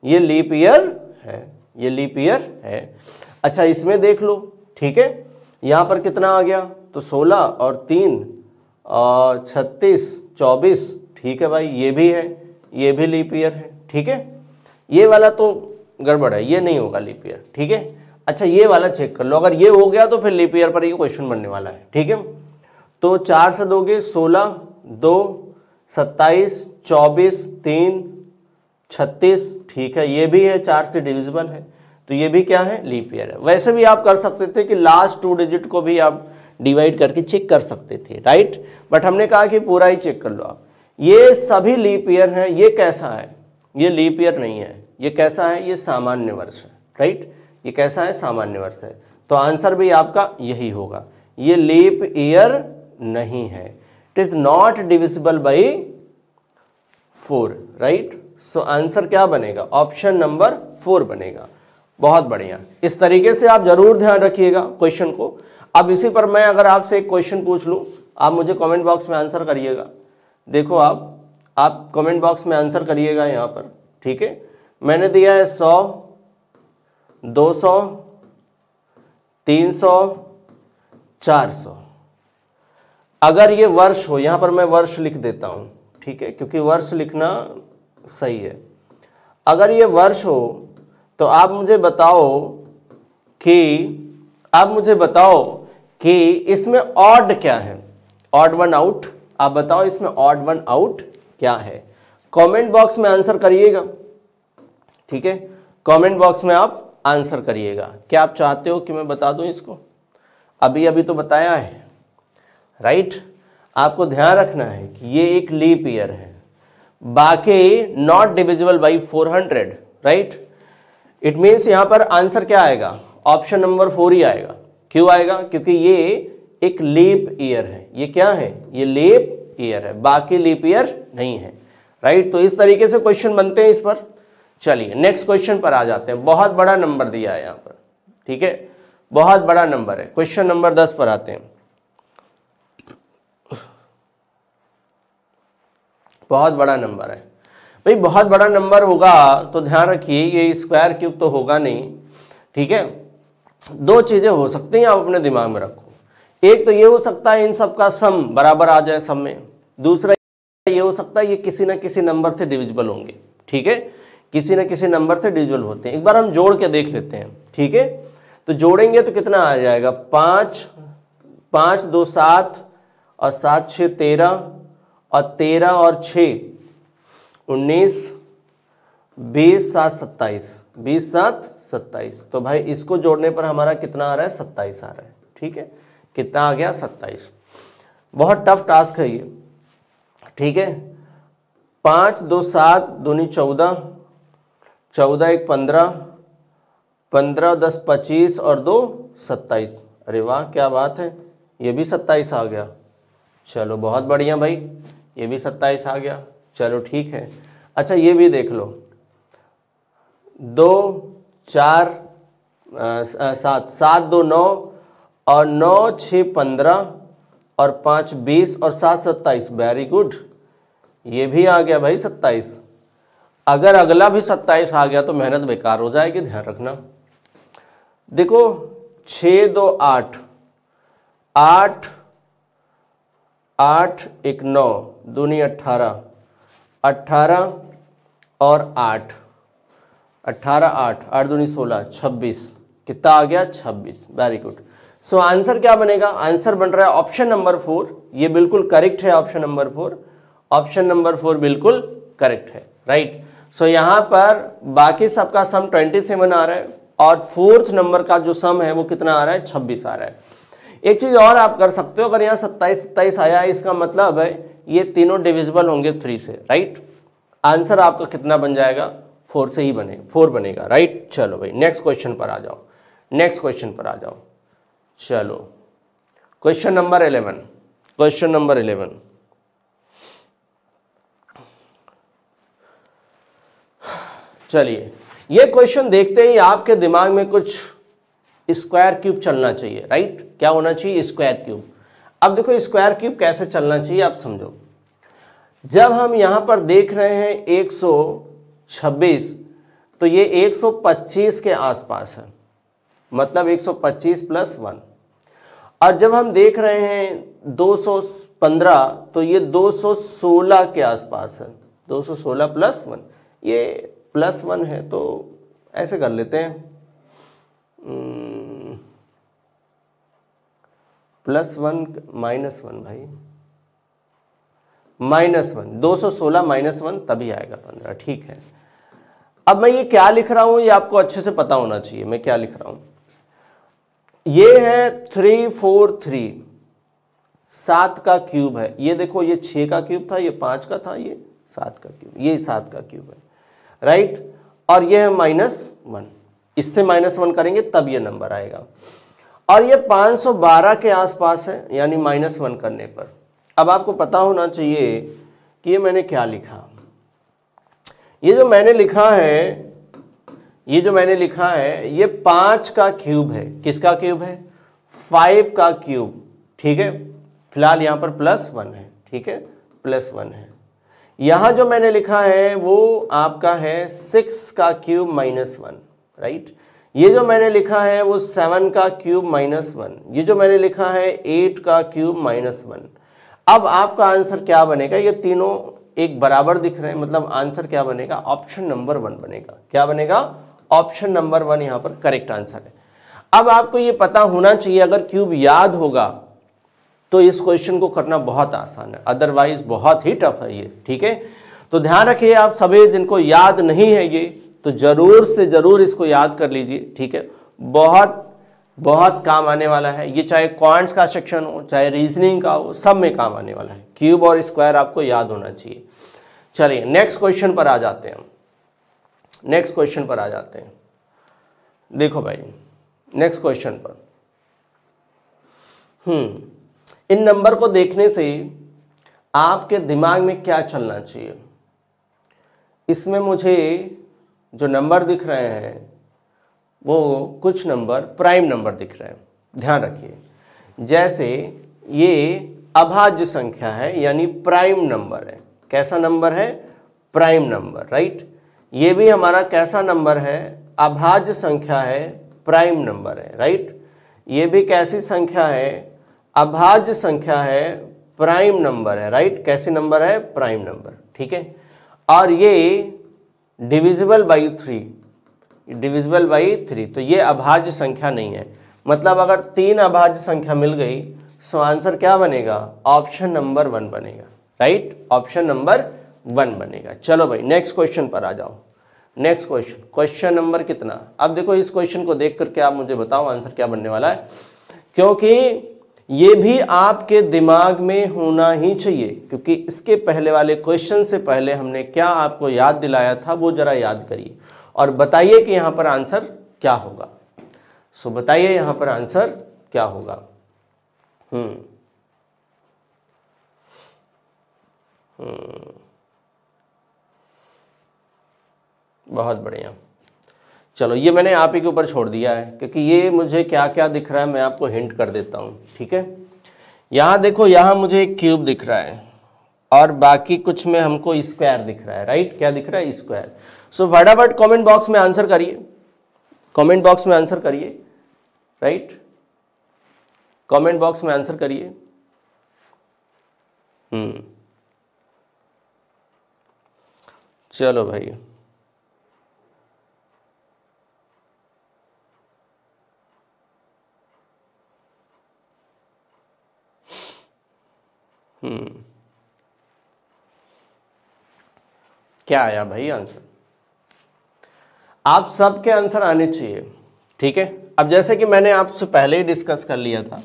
ये लीप ईयर है, ये लीप ईयर है। अच्छा इसमें देख लो, ठीक है, यहां पर कितना आ गया, तो 16 और 3 और 36 24, ठीक है भाई, ये भी है, ये भी लीप ईयर है, ठीक है। ये वाला तो गड़बड़ है, ये नहीं होगा लीप ईयर, ठीक है। अच्छा ये वाला चेक कर लो, अगर ये हो गया तो फिर लीप ईयर पर ये क्वेश्चन बनने वाला है, ठीक है। तो 4 से दोगे 16, 2 27, 24, 3 36, ठीक है, ये भी है 4 से डिविजिबल है, तो ये भी क्या है, लीप ईयर है। वैसे भी आप कर सकते थे कि लास्ट 2 डिजिट को भी आप डिवाइड करके चेक कर सकते थे, राइट, बट हमने कहा कि पूरा ही चेक कर लो आप। ये सभी लीप ईयर है। ये कैसा है, ये लीप ईयर नहीं है, ये कैसा है, ये सामान्य वर्ष है, राइट, ये कैसा है, सामान्य वर्ष है। तो आंसर भी आपका यही होगा, ये लीप ईयर नहीं है, it is not divisible by 4, right. So answer क्या बनेगा, ऑप्शन नंबर 4 बनेगा। बहुत बढ़िया, इस तरीके से आप जरूर ध्यान रखिएगा क्वेश्चन को। अब इसी पर मैं अगर आपसे एक क्वेश्चन पूछ लूं, आप मुझे कमेंट बॉक्स में आंसर करिएगा। देखो आप कमेंट बॉक्स में आंसर करिएगा यहां पर, ठीक है। मैंने दिया है 100, 200, 300, 400। अगर ये वर्ष हो, यहां पर मैं वर्ष लिख देता हूं, ठीक है, क्योंकि वर्ष लिखना सही है। अगर ये वर्ष हो तो आप मुझे बताओ कि इसमें ऑड क्या है, ऑड वन आउट। आप बताओ इसमें ऑड वन आउट क्या है। कमेंट बॉक्स में आंसर करिएगा, ठीक है, कमेंट बॉक्स में आप आंसर करिएगा। क्या आप चाहते हो कि मैं बता दूं इसको, अभी तो बताया है, राइट। आपको ध्यान रखना है कि ये एक लीप ईयर है, बाकी not divisible by 400, right. It means यहां पर आंसर क्या आएगा, ऑप्शन नंबर 4 ही आएगा। क्यों आएगा, क्योंकि ये एक लीप ईयर है। ये क्या है, ये लीप ईयर है, बाकी लीप ईयर नहीं है, राइट। तो इस तरीके से क्वेश्चन बनते हैं इस पर। चलिए नेक्स्ट क्वेश्चन पर आ जाते हैं। बहुत बड़ा नंबर दिया है यहां पर, ठीक है, बहुत बड़ा नंबर है। क्वेश्चन नंबर 10 पर आते हैं। बहुत बड़ा नंबर है भाई बहुत बड़ा नंबर होगा तो ध्यान रखिए ये स्क्वायर क्यूब तो होगा नहीं, ठीक है। दो चीजें हो सकती हैं, आप अपने दिमाग में रखो। एक तो ये हो सकता है इन सब का सम बराबर आ जाए सब में, दूसरा ये हो सकता है ये किसी ना किसी नंबर से डिविजिबल होंगे, ठीक है, किसी ना किसी नंबर से डिविजिबल होते हैं। एक बार हम जोड़ के देख लेते हैं, ठीक है। तो जोड़ेंगे तो कितना आ जाएगा, 5 5 2 7 और 7 6 13 और 13 और 6 19 20 7 27 20 7 27। तो भाई इसको जोड़ने पर हमारा कितना आ रहा है, 27 आ रहा है, ठीक है। कितना आ गया, 27। बहुत टफ टास्क है ये, ठीक है। 5 2 7 दूनी 14 14 1 15 15 10 25 और 2 27। अरे वाह क्या बात है, ये भी 27 आ गया। चलो बहुत बढ़िया भाई, ये भी 27 आ गया। चलो ठीक है। अच्छा ये भी देख लो, 2 4 7 7 2 9 और 9 6 15 और 5 20 और 7 27। वेरी गुड, ये भी आ गया भाई 27। अगर अगला भी 27 आ गया तो मेहनत बेकार हो जाएगी, ध्यान रखना। देखो 6 2 8 8 8 1 9 दूनी 18 18 और 8 18 8 8 दूनी 16 26। कितना आ गया, 26। Very good. सो आंसर क्या बनेगा, आंसर बन रहा है ऑप्शन नंबर 4। ये बिल्कुल करेक्ट है, ऑप्शन नंबर 4। ऑप्शन नंबर 4 बिल्कुल करेक्ट है, राइट। सो यहां पर बाकी सबका सम 27 आ रहा है और फोर्थ नंबर का जो सम है वो कितना आ रहा है, 26 आ रहा है। एक चीज और आप कर सकते हो, अगर यहाँ 27 27 आया है इसका मतलब है ये तीनों डिविजिबल होंगे 3 से, राइट। आंसर आपका कितना बन जाएगा, 4 से ही बने, 4 बनेगा, राइट। चलो भाई नेक्स्ट क्वेश्चन पर आ जाओ, नेक्स्ट क्वेश्चन पर आ जाओ। चलो क्वेश्चन नंबर 11, क्वेश्चन नंबर 11। चलिए ये क्वेश्चन देखते ही आपके दिमाग में कुछ स्क्वायर क्यूब चलना चाहिए, राइट। क्या होना चाहिए, स्क्वायर क्यूब। अब देखो स्क्वायर क्यूब कैसे चलना चाहिए आप समझो। जब हम यहां पर देख रहे हैं 126 तो ये 125 के आसपास है, मतलब 125 प्लस 1। और जब हम देख रहे हैं 215 तो ये 216 के आसपास है, 216 प्लस 1। ये प्लस 1 है तो ऐसे कर लेते हैं, +1 -1 भाई, -1 216 -1 तभी आएगा 15, ठीक है। अब मैं ये क्या लिख रहा हूं ये आपको अच्छे से पता होना चाहिए, मैं क्या लिख रहा हूं। ये है 343, 7 का क्यूब है। ये देखो ये 6 का क्यूब था, ये 5 का था, ये 7 का क्यूब, ये 7 का क्यूब है, राइट। और ये है -1, इससे -1 करेंगे तब ये नंबर आएगा। और ये 512 के आसपास है, यानी -1 करने पर। अब आपको पता होना चाहिए कि ये मैंने क्या लिखा। ये जो मैंने लिखा है, ये जो मैंने लिखा है ये 5 का क्यूब है। किसका क्यूब है, 5 का क्यूब, ठीक है। फिलहाल यहां पर +1 है, ठीक है, +1 है। यहां जो मैंने लिखा है वो आपका है 6 का क्यूब -1, राइट। ये जो मैंने लिखा है वो 7 का क्यूब -1। ये जो मैंने लिखा है 8 का क्यूब -1। अब आपका आंसर क्या बनेगा, ये तीनों एक बराबर दिख रहे हैं, मतलब आंसर क्या बनेगा, ऑप्शन नंबर 1 बनेगा। क्या बनेगा, ऑप्शन नंबर 1 यहां पर करेक्ट आंसर है। अब आपको ये पता होना चाहिए, अगर क्यूब याद होगा तो इस क्वेश्चन को करना बहुत आसान है, अदरवाइज बहुत ही टफ है ये, ठीक है। तो ध्यान रखिए आप सभी, जिनको याद नहीं है ये तो जरूर से जरूर इसको याद कर लीजिए, ठीक है। बहुत बहुत काम आने वाला है ये, चाहे क्वांट्स का सेक्शन हो चाहे रीजनिंग का हो, सब में काम आने वाला है। क्यूब और स्क्वायर आपको याद होना चाहिए। चलिए नेक्स्ट क्वेश्चन पर आ जाते हैं, नेक्स्ट क्वेश्चन पर आ जाते हैं। देखो भाई नेक्स्ट क्वेश्चन पर इन नंबर को देखने से आपके दिमाग में क्या चलना चाहिए। इसमें मुझे जो नंबर दिख रहे हैं वो कुछ नंबर प्राइम नंबर दिख रहे हैं, ध्यान रखिए। जैसे ये अभाज्य संख्या है, यानी प्राइम नंबर है। कैसा नंबर है, प्राइम नंबर, राइट। ये भी हमारा कैसा नंबर है, अभाज्य संख्या है, प्राइम नंबर है, राइट। ये भी कैसी संख्या है, अभाज्य संख्या है, प्राइम नंबर है, राइट। कैसी नंबर है, प्राइम नंबर, ठीक है। और ये डिविजिबल बाई 3, डिविजिबल बाई 3, तो ये अभाज्य संख्या नहीं है। मतलब अगर 3 अभाज्य संख्या मिल गई सो आंसर क्या बनेगा, ऑप्शन नंबर 1 बनेगा, राइट। ऑप्शन नंबर 1 बनेगा। चलो भाई नेक्स्ट क्वेश्चन पर आ जाओ। नेक्स्ट क्वेश्चन, क्वेश्चन नंबर कितना। अब देखो इस क्वेश्चन को देख करके आप मुझे बताओ आंसर क्या बनने वाला है, क्योंकि ये भी आपके दिमाग में होना ही चाहिए, क्योंकि इसके पहले वाले क्वेश्चन से पहले हमने क्या आपको याद दिलाया था वो जरा याद करिए और बताइए कि यहां पर आंसर क्या होगा। सो बताइए यहां पर आंसर क्या होगा। बहुत बढ़िया। चलो ये मैंने आप ही के ऊपर छोड़ दिया है, क्योंकि ये मुझे क्या क्या दिख रहा है मैं आपको हिंट कर देता हूं, ठीक है। यहां देखो, यहां मुझे एक क्यूब दिख रहा है और बाकी कुछ में हमको स्क्वायर दिख रहा है, राइट। क्या दिख रहा है, स्क्वायर। सो फटाफट कमेंट बॉक्स में आंसर करिए, कमेंट बॉक्स में आंसर करिए, राइट। कमेंट बॉक्स में आंसर करिए। चलो भाई, क्या आया भाई आंसर। आप सबके आंसर आने चाहिए, ठीक है। अब जैसे कि मैंने आपसे पहले ही डिस्कस कर लिया था,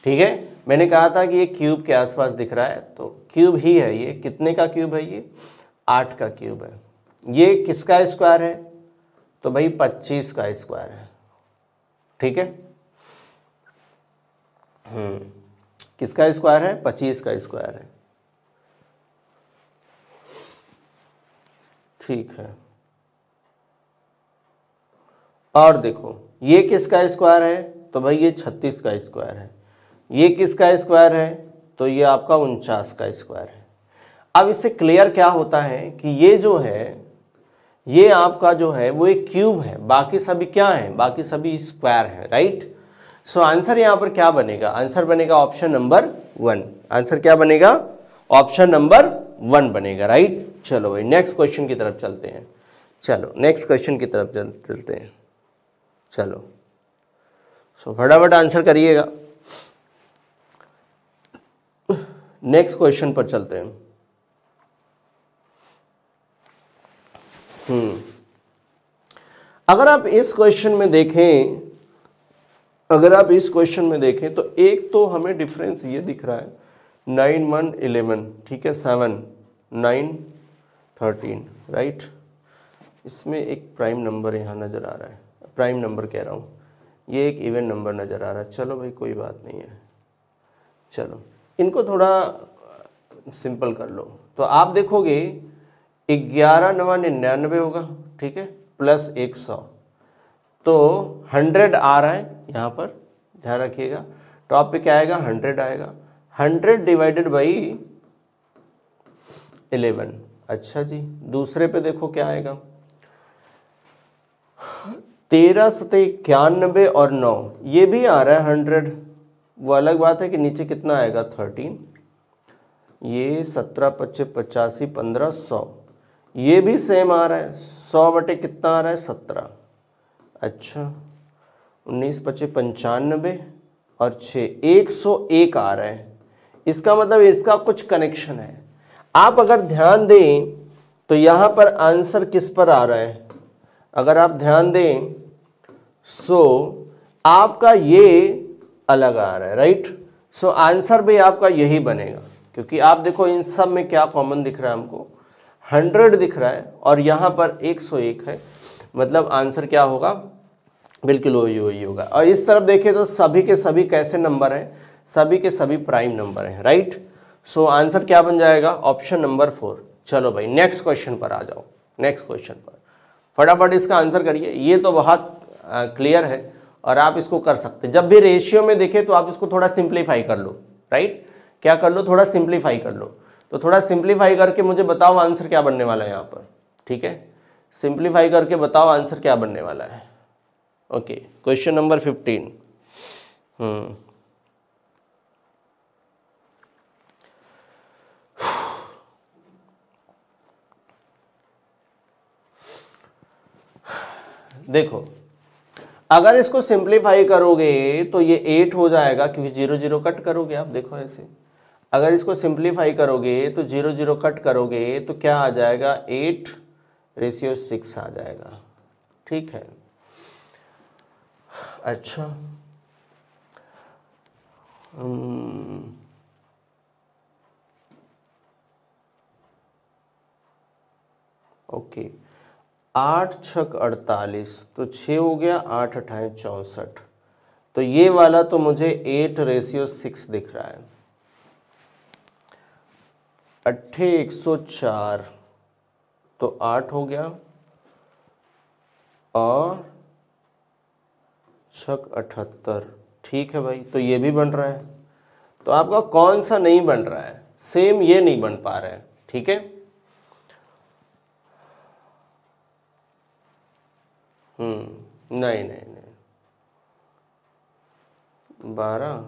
ठीक है। मैंने कहा था कि ये क्यूब के आसपास दिख रहा है, तो क्यूब ही है ये। कितने का क्यूब है ये, 8 का क्यूब है। ये किसका स्क्वायर है, तो भाई 25 का स्क्वायर है, ठीक है। किसका स्क्वायर है, 25 का स्क्वायर है, ठीक है। और देखो ये किसका स्क्वायर है, तो भाई ये 36 का स्क्वायर है। ये किसका स्क्वायर है, तो ये आपका 49 का स्क्वायर है। अब इससे क्लियर क्या होता है कि ये जो है, ये आपका जो है वो एक क्यूब है, बाकी सभी क्या है, बाकी सभी स्क्वायर है, राइट। सो आंसर यहां पर क्या बनेगा, आंसर बनेगा ऑप्शन नंबर 1। आंसर क्या बनेगा, ऑप्शन नंबर 1 बनेगा, राइट। चलो भाई नेक्स्ट क्वेश्चन की तरफ चलते हैं। चलो नेक्स्ट क्वेश्चन की तरफ चलते हैं। चलो सो फटाफट आंसर करिएगा। नेक्स्ट क्वेश्चन पर चलते हैं। अगर आप इस क्वेश्चन में देखें, अगर आप इस क्वेश्चन में देखें तो एक तो हमें डिफरेंस ये दिख रहा है 9 1 11, ठीक है, 7 9 13, राइट। इसमें एक प्राइम नंबर यहाँ नज़र आ रहा है, प्राइम नंबर कह रहा हूँ, ये एक इवन नंबर नज़र आ रहा है। चलो भाई कोई बात नहीं है, चलो इनको थोड़ा सिंपल कर लो। तो आप देखोगे 11 9 99 होगा, ठीक है, प्लस 100, तो 100 आ रहा है यहाँ पर, ध्यान रखिएगा। टॉप पे क्या आएगा, 100 आएगा। 100 डिवाइडेड बाई 11। अच्छा जी, दूसरे पे देखो क्या आएगा, 13 7 91 और 9, ये भी आ रहा है 100। वो अलग बात है कि नीचे कितना आएगा, 13। ये 17 25 85 15 100, ये भी सेम आ रहा है। 100 बटे कितना आ रहा है, 17। अच्छा 19 25 95 और 6 101 आ रहा है। इसका मतलब इसका कुछ कनेक्शन है। आप अगर ध्यान दें तो यहां पर आंसर किस पर आ रहा है, अगर आप ध्यान दें सो आपका ये अलग आ रहा है, राइट। सो आंसर भी आपका यही बनेगा, क्योंकि आप देखो इन सब में क्या कॉमन दिख रहा है हमको, 100 दिख रहा है और यहां पर 101 है। मतलब आंसर क्या होगा, बिल्कुल वही होगा। और इस तरफ देखें तो सभी के सभी कैसे नंबर हैं, सभी के सभी प्राइम नंबर हैं, राइट। सो आंसर क्या बन जाएगा, ऑप्शन नंबर 4। चलो भाई नेक्स्ट क्वेश्चन पर आ जाओ। नेक्स्ट क्वेश्चन पर फटाफट इसका आंसर करिए। ये तो बहुत क्लियर है और आप इसको कर सकते हैं। जब भी रेशियो में देखें तो आप इसको थोड़ा सिंप्लीफाई कर लो, राइट। क्या कर लो, थोड़ा सिंप्लीफाई कर लो। तो थोड़ा सिंप्लीफाई करके मुझे बताओ आंसर क्या बनने वाला है यहाँ पर, ठीक है, सिंप्लीफाई करके बताओ आंसर क्या बनने वाला है। Okay, question number 15। देखो, अगर इसको सिंप्लीफाई करोगे तो ये 8 हो जाएगा, क्योंकि 0 0 कट करोगे आप, देखो ऐसे। अगर इसको सिंप्लीफाई करोगे तो 0 0 कट करोगे तो क्या आ जाएगा, 8:6 आ जाएगा, ठीक है। अच्छा, ओके, 8 छक 48, तो 6 हो गया, 8 अठाए 64, तो ये वाला तो मुझे 8:6 दिख रहा है। 8 104, तो 8 हो गया, और 6 78, ठीक है भाई, तो ये भी बन रहा है। तो आपका कौन सा नहीं बन रहा है, सेम ये नहीं बन पा रहा है, ठीक है। नहीं नहीं नहीं, 12,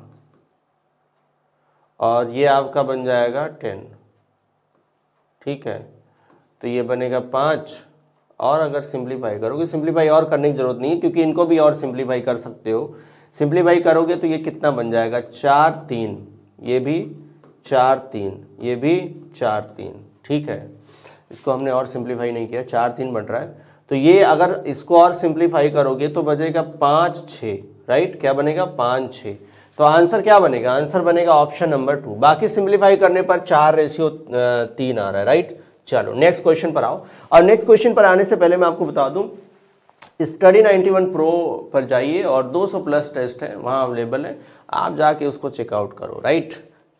और ये आपका बन जाएगा 10, ठीक है। तो ये बनेगा 5, और अगर सिंप्लीफाई करोगे, सिंप्लीफाई और करने की जरूरत नहीं है क्योंकि इनको भी और सिंप्लीफाई कर सकते हो। सिंप्लीफाई करोगे तो ये कितना बन जाएगा, 4 3, ये भी 4 3, ये भी 4 3, ठीक है। इसको हमने और सिंप्लीफाई नहीं किया, 4 3 बन रहा है। तो ये अगर इसको और सिंप्लीफाई करोगे तो बचेगा 5 6, राइट, क्या बनेगा, 5 6। तो आंसर क्या बनेगा, आंसर बनेगा ऑप्शन नंबर 2। बाकी सिंप्लीफाई करने पर 4:3 आ रहा है, राइट। चलो नेक्स्ट क्वेश्चन पर आओ, और नेक्स्ट क्वेश्चन पर आने से पहले मैं आपको बता दूं, स्टडी 91 प्रो पर जाइए और 200+ टेस्ट है वहां अवेलेबल है, आप जाके उसको चेकआउट करो, राइट।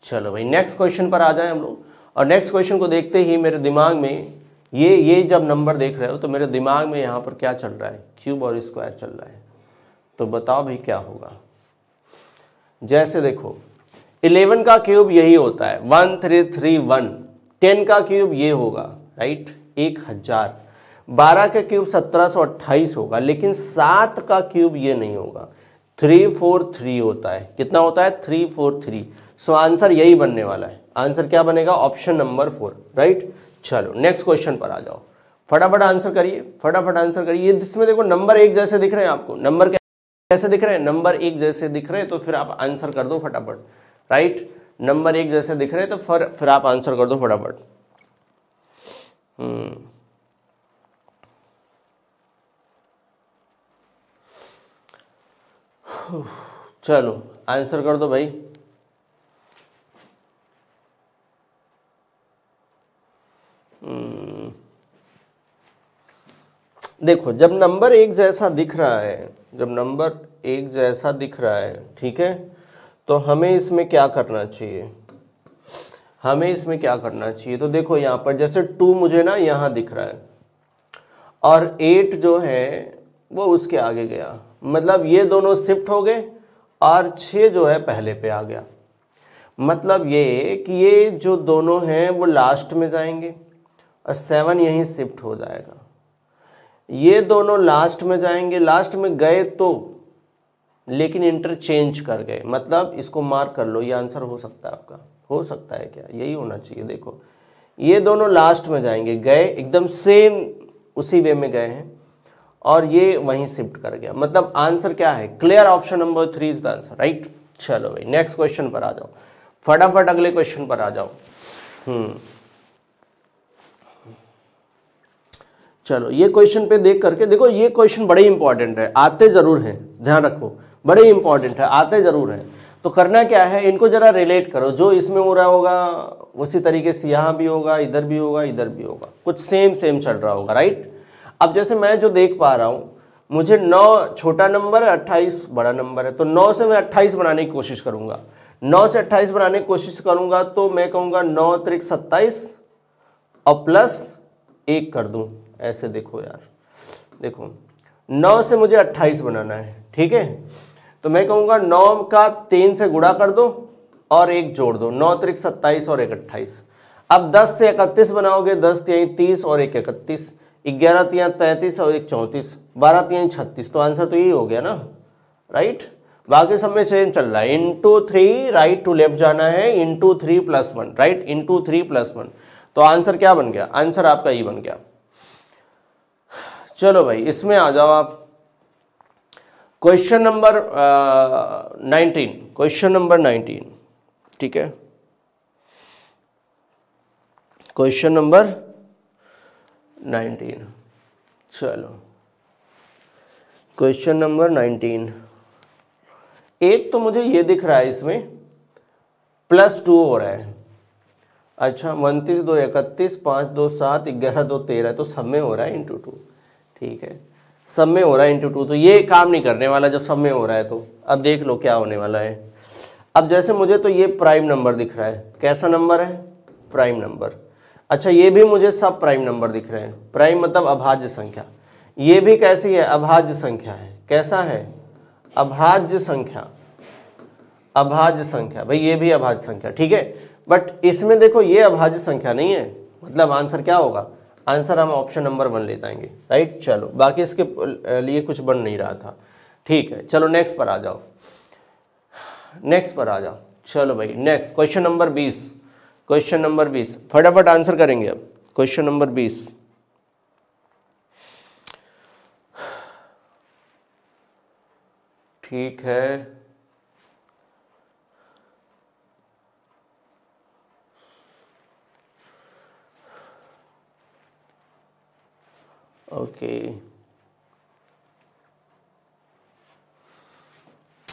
चलो भाई नेक्स्ट क्वेश्चन पर आ जाए हम लोग, और नेक्स्ट क्वेश्चन को देखते ही मेरे दिमाग में ये जब नंबर देख रहे हो तो मेरे दिमाग में यहाँ पर क्या चल रहा है, क्यूब और स्क्वायर चल रहा है। तो बताओ भाई क्या होगा। जैसे देखो, 11 का क्यूब यही होता है 1331, 10 का क्यूब ये होगा, राइट, 1000, 12 का क्यूब 1728 होगा, लेकिन 7 का क्यूब ये नहीं होगा, 343 होता है। कितना होता है, 343। सो आंसर यही बनने वाला है, आंसर क्या बनेगा, ऑप्शन नंबर 4, राइट। चलो नेक्स्ट क्वेश्चन पर आ जाओ, फटाफट आंसर करिए, फटाफट आंसर करिए। इसमें देखो नंबर एक जैसे दिख रहे हैं आपको, नंबर कैसे दिख रहे हैं, नंबर एक जैसे दिख रहे हैं, तो फिर आप आंसर कर दो फटाफट, राइट। नंबर एक जैसे दिख रहे हैं तो फिर आप आंसर कर दो फटाफट। चलो आंसर कर दो भाई। देखो, जब नंबर एक जैसा दिख रहा है, जब नंबर एक जैसा दिख रहा है, ठीक है, तो हमें इसमें क्या करना चाहिए, हमें इसमें क्या करना चाहिए। तो देखो यहाँ पर जैसे 2 मुझे ना यहाँ दिख रहा है, और 8 जो है वो उसके आगे गया, मतलब ये दोनों शिफ्ट हो गए, और 6 जो है पहले पे आ गया। मतलब ये कि ये जो दोनों हैं वो लास्ट में जाएंगे, और 7 यहीं शिफ्ट हो जाएगा। ये दोनों लास्ट में जाएंगे, लास्ट में गए तो लेकिन इंटरचेंज कर गए, मतलब इसको मार्क कर लो, ये आंसर हो सकता है आपका, हो सकता है क्या, यही होना चाहिए। देखो ये दोनों लास्ट में जाएंगे, गए एकदम सेम उसी वे में गए हैं, और ये वहीं शिफ्ट कर गया, मतलब आंसर क्या है, clear, option number 3 is the answer, right. चलो भाई नेक्स्ट क्वेश्चन पर आ जाओ, फटाफट अगले क्वेश्चन पर आ जाओ। चलो ये क्वेश्चन पे देख करके देखो, ये क्वेश्चन बड़े इंपॉर्टेंट है, आते जरूर हैं, ध्यान रखो, बड़े इंपॉर्टेंट है, आते जरूर हैं। तो करना क्या है, इनको जरा रिलेट करो, जो इसमें हो रहा होगा उसी तरीके से यहाँ भी होगा, इधर भी होगा, इधर भी होगा, कुछ सेम सेम चल रहा होगा, राइट। अब जैसे मैं जो देख पा रहा हूँ, मुझे 9 छोटा नंबर है, 28 बड़ा नंबर है, तो 9 से मैं 28 बनाने की कोशिश करूंगा, 9 से 28 बनाने की कोशिश करूंगा, तो मैं कहूँगा 9 त्रिक 27 और +1 कर दूं, ऐसे देखो यार, देखो 9 से मुझे 28 बनाना है, ठीक है, तो मैं कहूँगा 9 का 3 से गुणा कर दो और 1 जोड़ दो, 9 त्रिक 27 और 1 28। अब 10 से 31 बनाओगे, 10 तिहाई 30 और 1 31, 11 तिहाई 33 और 1 34, 12 तिहाई 36, तो आंसर तो यही हो गया ना, राइट। बाकी सब में सेम चल रहा है, इंटू 3 राइट टू लेफ्ट जाना है, इंटू 3 + 1, राइट, इंटू 3 + 1, तो आंसर क्या बन गया, आंसर आपका ये बन गया। चलो भाई इसमें आ जाओ आप, क्वेश्चन नंबर 19, क्वेश्चन नंबर 19, ठीक है, क्वेश्चन नंबर 19, चलो क्वेश्चन नंबर 19, एक तो मुझे ये दिख रहा है इसमें +2 हो रहा है, अच्छा 29 2 31 5 2 7 11 2 13, तो सब में हो रहा है इंटू 2, ठीक है, सब में हो रहा है इंटू 2, तो ये काम नहीं करने वाला जब सब में हो रहा है तो। अब देख लो क्या होने वाला है। अब जैसे मुझे तो ये प्राइम नंबर दिख रहा है, कैसा नंबर है, प्राइम नंबर। अच्छा ये भी मुझे सब प्राइम नंबर दिख रहे हैं, प्राइम मतलब अभाज्य संख्या, ये भी कैसी है, अभाज्य संख्या है, कैसा है, अभाज्य संख्या, अभाज्य संख्या, भाई ये भी अभाज्य संख्या, ठीक है। बट इसमें देखो ये अभाज्य संख्या नहीं है, मतलब आंसर क्या होगा, आंसर हम ऑप्शन नंबर 1 ले जाएंगे, राइट। चलो बाकी इसके लिए कुछ बन नहीं रहा था, ठीक है। चलो नेक्स्ट पर आ जाओ, नेक्स्ट पर आ जाओ। चलो भाई next question number 20, question number 20 फटाफट आंसर करेंगे अब, क्वेश्चन नंबर 20, ठीक है। ओके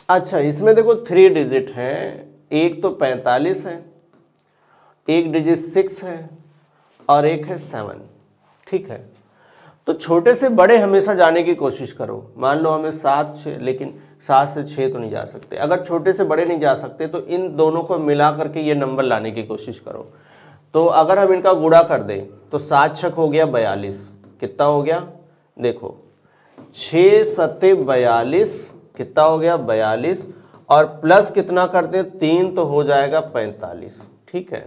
अच्छा इसमें देखो 3 डिजिट हैं, एक तो 45 है, एक डिजिट 6 है और एक है 7, ठीक है। तो छोटे से बड़े हमेशा जाने की कोशिश करो, मान लो हमें 7 6, लेकिन 7 से 6 तो नहीं जा सकते, अगर छोटे से बड़े नहीं जा सकते तो इन दोनों को मिला करके ये नंबर लाने की कोशिश करो। तो अगर हम इनका गुणा कर दें तो 7 छक हो गया 42, कितना हो गया, देखो 6 सत्ते 42, कितना हो गया 42, और प्लस कितना करते हैं 3 तो हो जाएगा 45, ठीक है।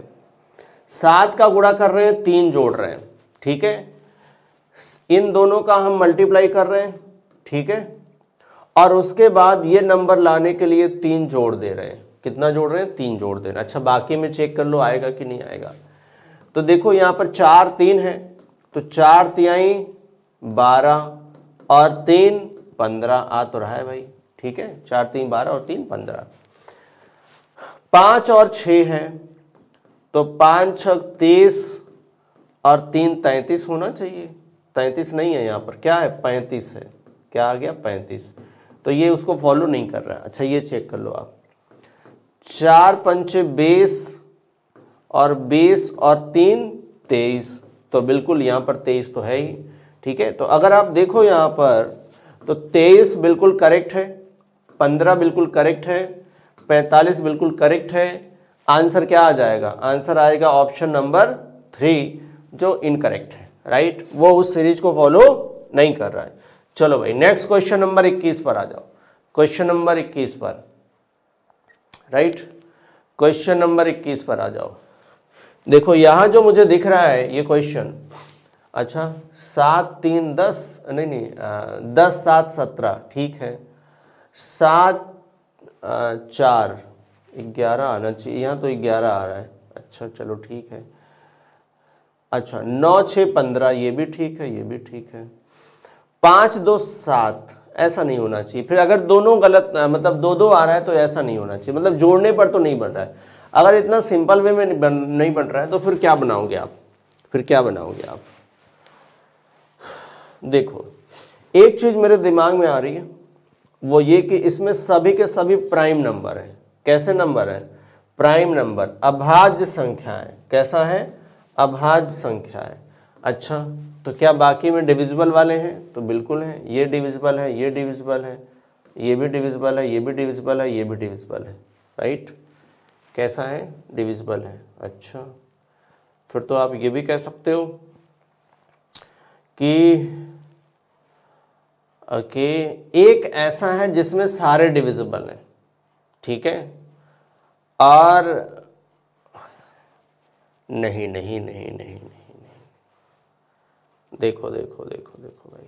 7 का गुणा कर रहे हैं, 3 जोड़ रहे हैं, ठीक है, इन दोनों का हम मल्टीप्लाई कर रहे हैं, ठीक है, और उसके बाद ये नंबर लाने के लिए 3 जोड़ दे रहे हैं, कितना जोड़ रहे हैं 3 जोड़ दे रहे हैं। अच्छा बाकी में चेक कर लो आएगा कि नहीं आएगा। तो देखो यहाँ पर 4 3 है, तो 4 तिहाई 12 और 3 15 आ तो रहा है भाई, ठीक है, 4 3 12 और 3 15। 5 और 6 है, तो 5 6 30 और 3 33 होना चाहिए, 33 नहीं है यहाँ पर, क्या है 35 है, क्या आ गया 35, तो ये उसको फॉलो नहीं कर रहा है। अच्छा ये चेक कर लो आप, 4 पंचे 20 और 20 और 3 23, तो बिल्कुल यहाँ पर 23 तो है ही, ठीक है। तो अगर आप देखो यहाँ पर तो 23 बिल्कुल करेक्ट है, 15 बिल्कुल करेक्ट है, 45 बिल्कुल करेक्ट है, आंसर क्या आ जाएगा, आंसर आएगा ऑप्शन नंबर 3 जो इनकरेक्ट है, राइट, वो उस सीरीज को फॉलो नहीं कर रहा है। चलो भाई नेक्स्ट क्वेश्चन नंबर 21 पर आ जाओ, क्वेश्चन नंबर 21 पर, राइट, क्वेश्चन नंबर 21 पर आ जाओ। देखो यहां जो मुझे दिख रहा है ये क्वेश्चन, अच्छा 7 3 10 नहीं 10 7 17, ठीक है, 7 4 11 आना चाहिए, यहाँ तो 11 आ रहा है, अच्छा चलो ठीक है। अच्छा 9 6 15, ये भी ठीक है, ये भी ठीक है। 5 2 7 ऐसा नहीं होना चाहिए, फिर अगर दोनों गलत मतलब 2 2 आ रहा है तो ऐसा नहीं होना चाहिए, मतलब जोड़ने पर तो नहीं बन रहा है। अगर इतना सिंपल वे में नहीं बन रहा है तो फिर क्या बनाओगे आप, फिर क्या बनाओगे आप। देखो एक चीज मेरे दिमाग में आ रही है, वो ये कि इसमें सभी के सभी प्राइम नंबर है, कैसे नंबर है, प्राइम नंबर, अभाज्य संख्या है, कैसा है, अभाज्य संख्या है। अच्छा तो क्या बाकी में डिविजिबल वाले हैं, तो बिल्कुल हैं, ये डिविजिबल है, ये डिविजिबल है, ये भी डिविजिबल है, ये भी डिविजिबल है, ये भी डिविजिबल है, राइट, कैसा है, डिविजिबल है। अच्छा फिर तो आप ये भी कह सकते हो कि ओके एक ऐसा है जिसमें सारे डिविजिबल हैं, ठीक है, और नहीं नहीं नहीं नहीं नहीं, देखो देखो देखो देखो भाई,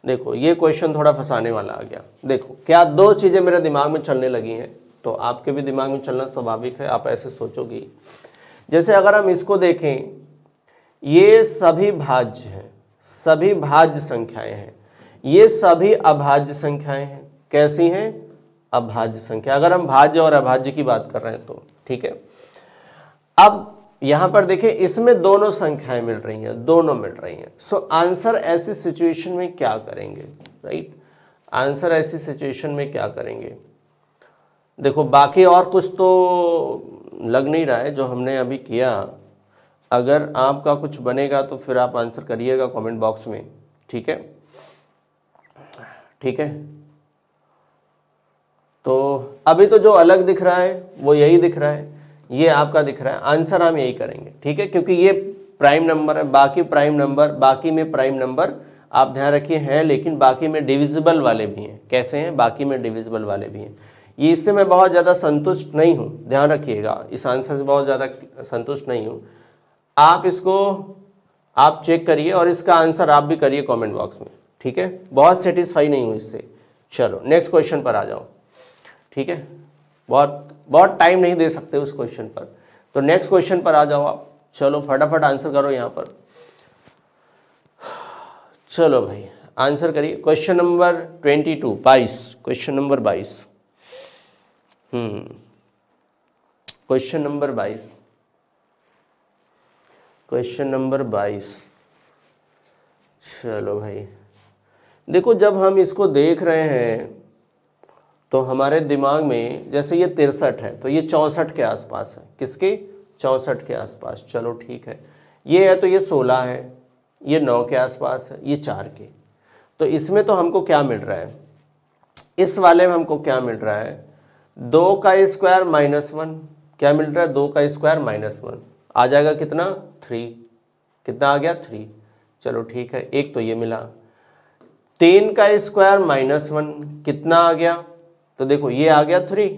देखो ये क्वेश्चन थोड़ा फंसाने वाला आ गया। देखो क्या दो चीजें मेरे दिमाग में चलने लगी हैं, तो आपके भी दिमाग में चलना स्वाभाविक है, आप ऐसे सोचोगे। जैसे अगर हम इसको देखें, ये सभी भाज्य हैं, सभी भाज्य संख्याएं हैं, ये सभी अभाज्य संख्याएं हैं। कैसी हैं? अभाज्य संख्या। अगर हम भाज्य और अभाज्य की बात कर रहे हैं तो ठीक है। अब यहां पर देखिए, इसमें दोनों संख्याएं मिल रही हैं, दोनों मिल रही हैं। सो आंसर ऐसी सिचुएशन में क्या करेंगे? राइट, आंसर ऐसी सिचुएशन में क्या करेंगे? देखो बाकी और कुछ तो लग नहीं रहा है जो हमने अभी किया। अगर आपका कुछ बनेगा तो फिर आप आंसर करिएगा कमेंट बॉक्स में, ठीक है? ठीक है, तो अभी तो जो अलग दिख रहा है वो यही दिख रहा है, ये आपका दिख रहा है। आंसर हम यही करेंगे, ठीक है? क्योंकि ये प्राइम नंबर है, बाकी प्राइम नंबर, बाकी में प्राइम नंबर आप ध्यान रखिए हैं, लेकिन बाकी में डिविजिबल वाले भी हैं। कैसे हैं? बाकी में डिविजिबल वाले भी हैं। ये इससे मैं बहुत ज़्यादा संतुष्ट नहीं हूँ, ध्यान रखिएगा, इस आंसर से बहुत ज़्यादा संतुष्ट नहीं हूँ। आप इसको आप चेक करिए और इसका आंसर आप भी करिए कमेंट बॉक्स में, ठीक है? बहुत सेटिस्फाई नहीं हूँ इससे। चलो नेक्स्ट क्वेश्चन पर आ जाओ, ठीक है? बहुत टाइम नहीं दे सकते उस क्वेश्चन पर, तो नेक्स्ट क्वेश्चन पर आ जाओ आप। चलो फटाफट आंसर करो यहाँ पर। चलो भाई आंसर करिए। Question number 22, 22, question number 22। Question number 22, question number 22। चलो भाई देखो, जब हम इसको देख रहे हैं तो हमारे दिमाग में, जैसे ये 63 है तो ये 64 के आसपास है। किसके? 64 के आसपास। चलो ठीक है, ये है तो ये 16 है, ये 9 के आसपास है, ये 4 के। तो इसमें तो हमको क्या मिल रहा है? इस वाले में हमको क्या मिल रहा है? 2 का स्क्वायर माइनस 1। क्या मिल रहा है? 2 का स्क्वायर माइनस 1 आ जाएगा कितना? 3। कितना आ गया? 3। चलो ठीक है, एक तो ये मिला। 3 का स्क्वायर माइनस 1 कितना आ गया? तो देखो ये आ गया 3,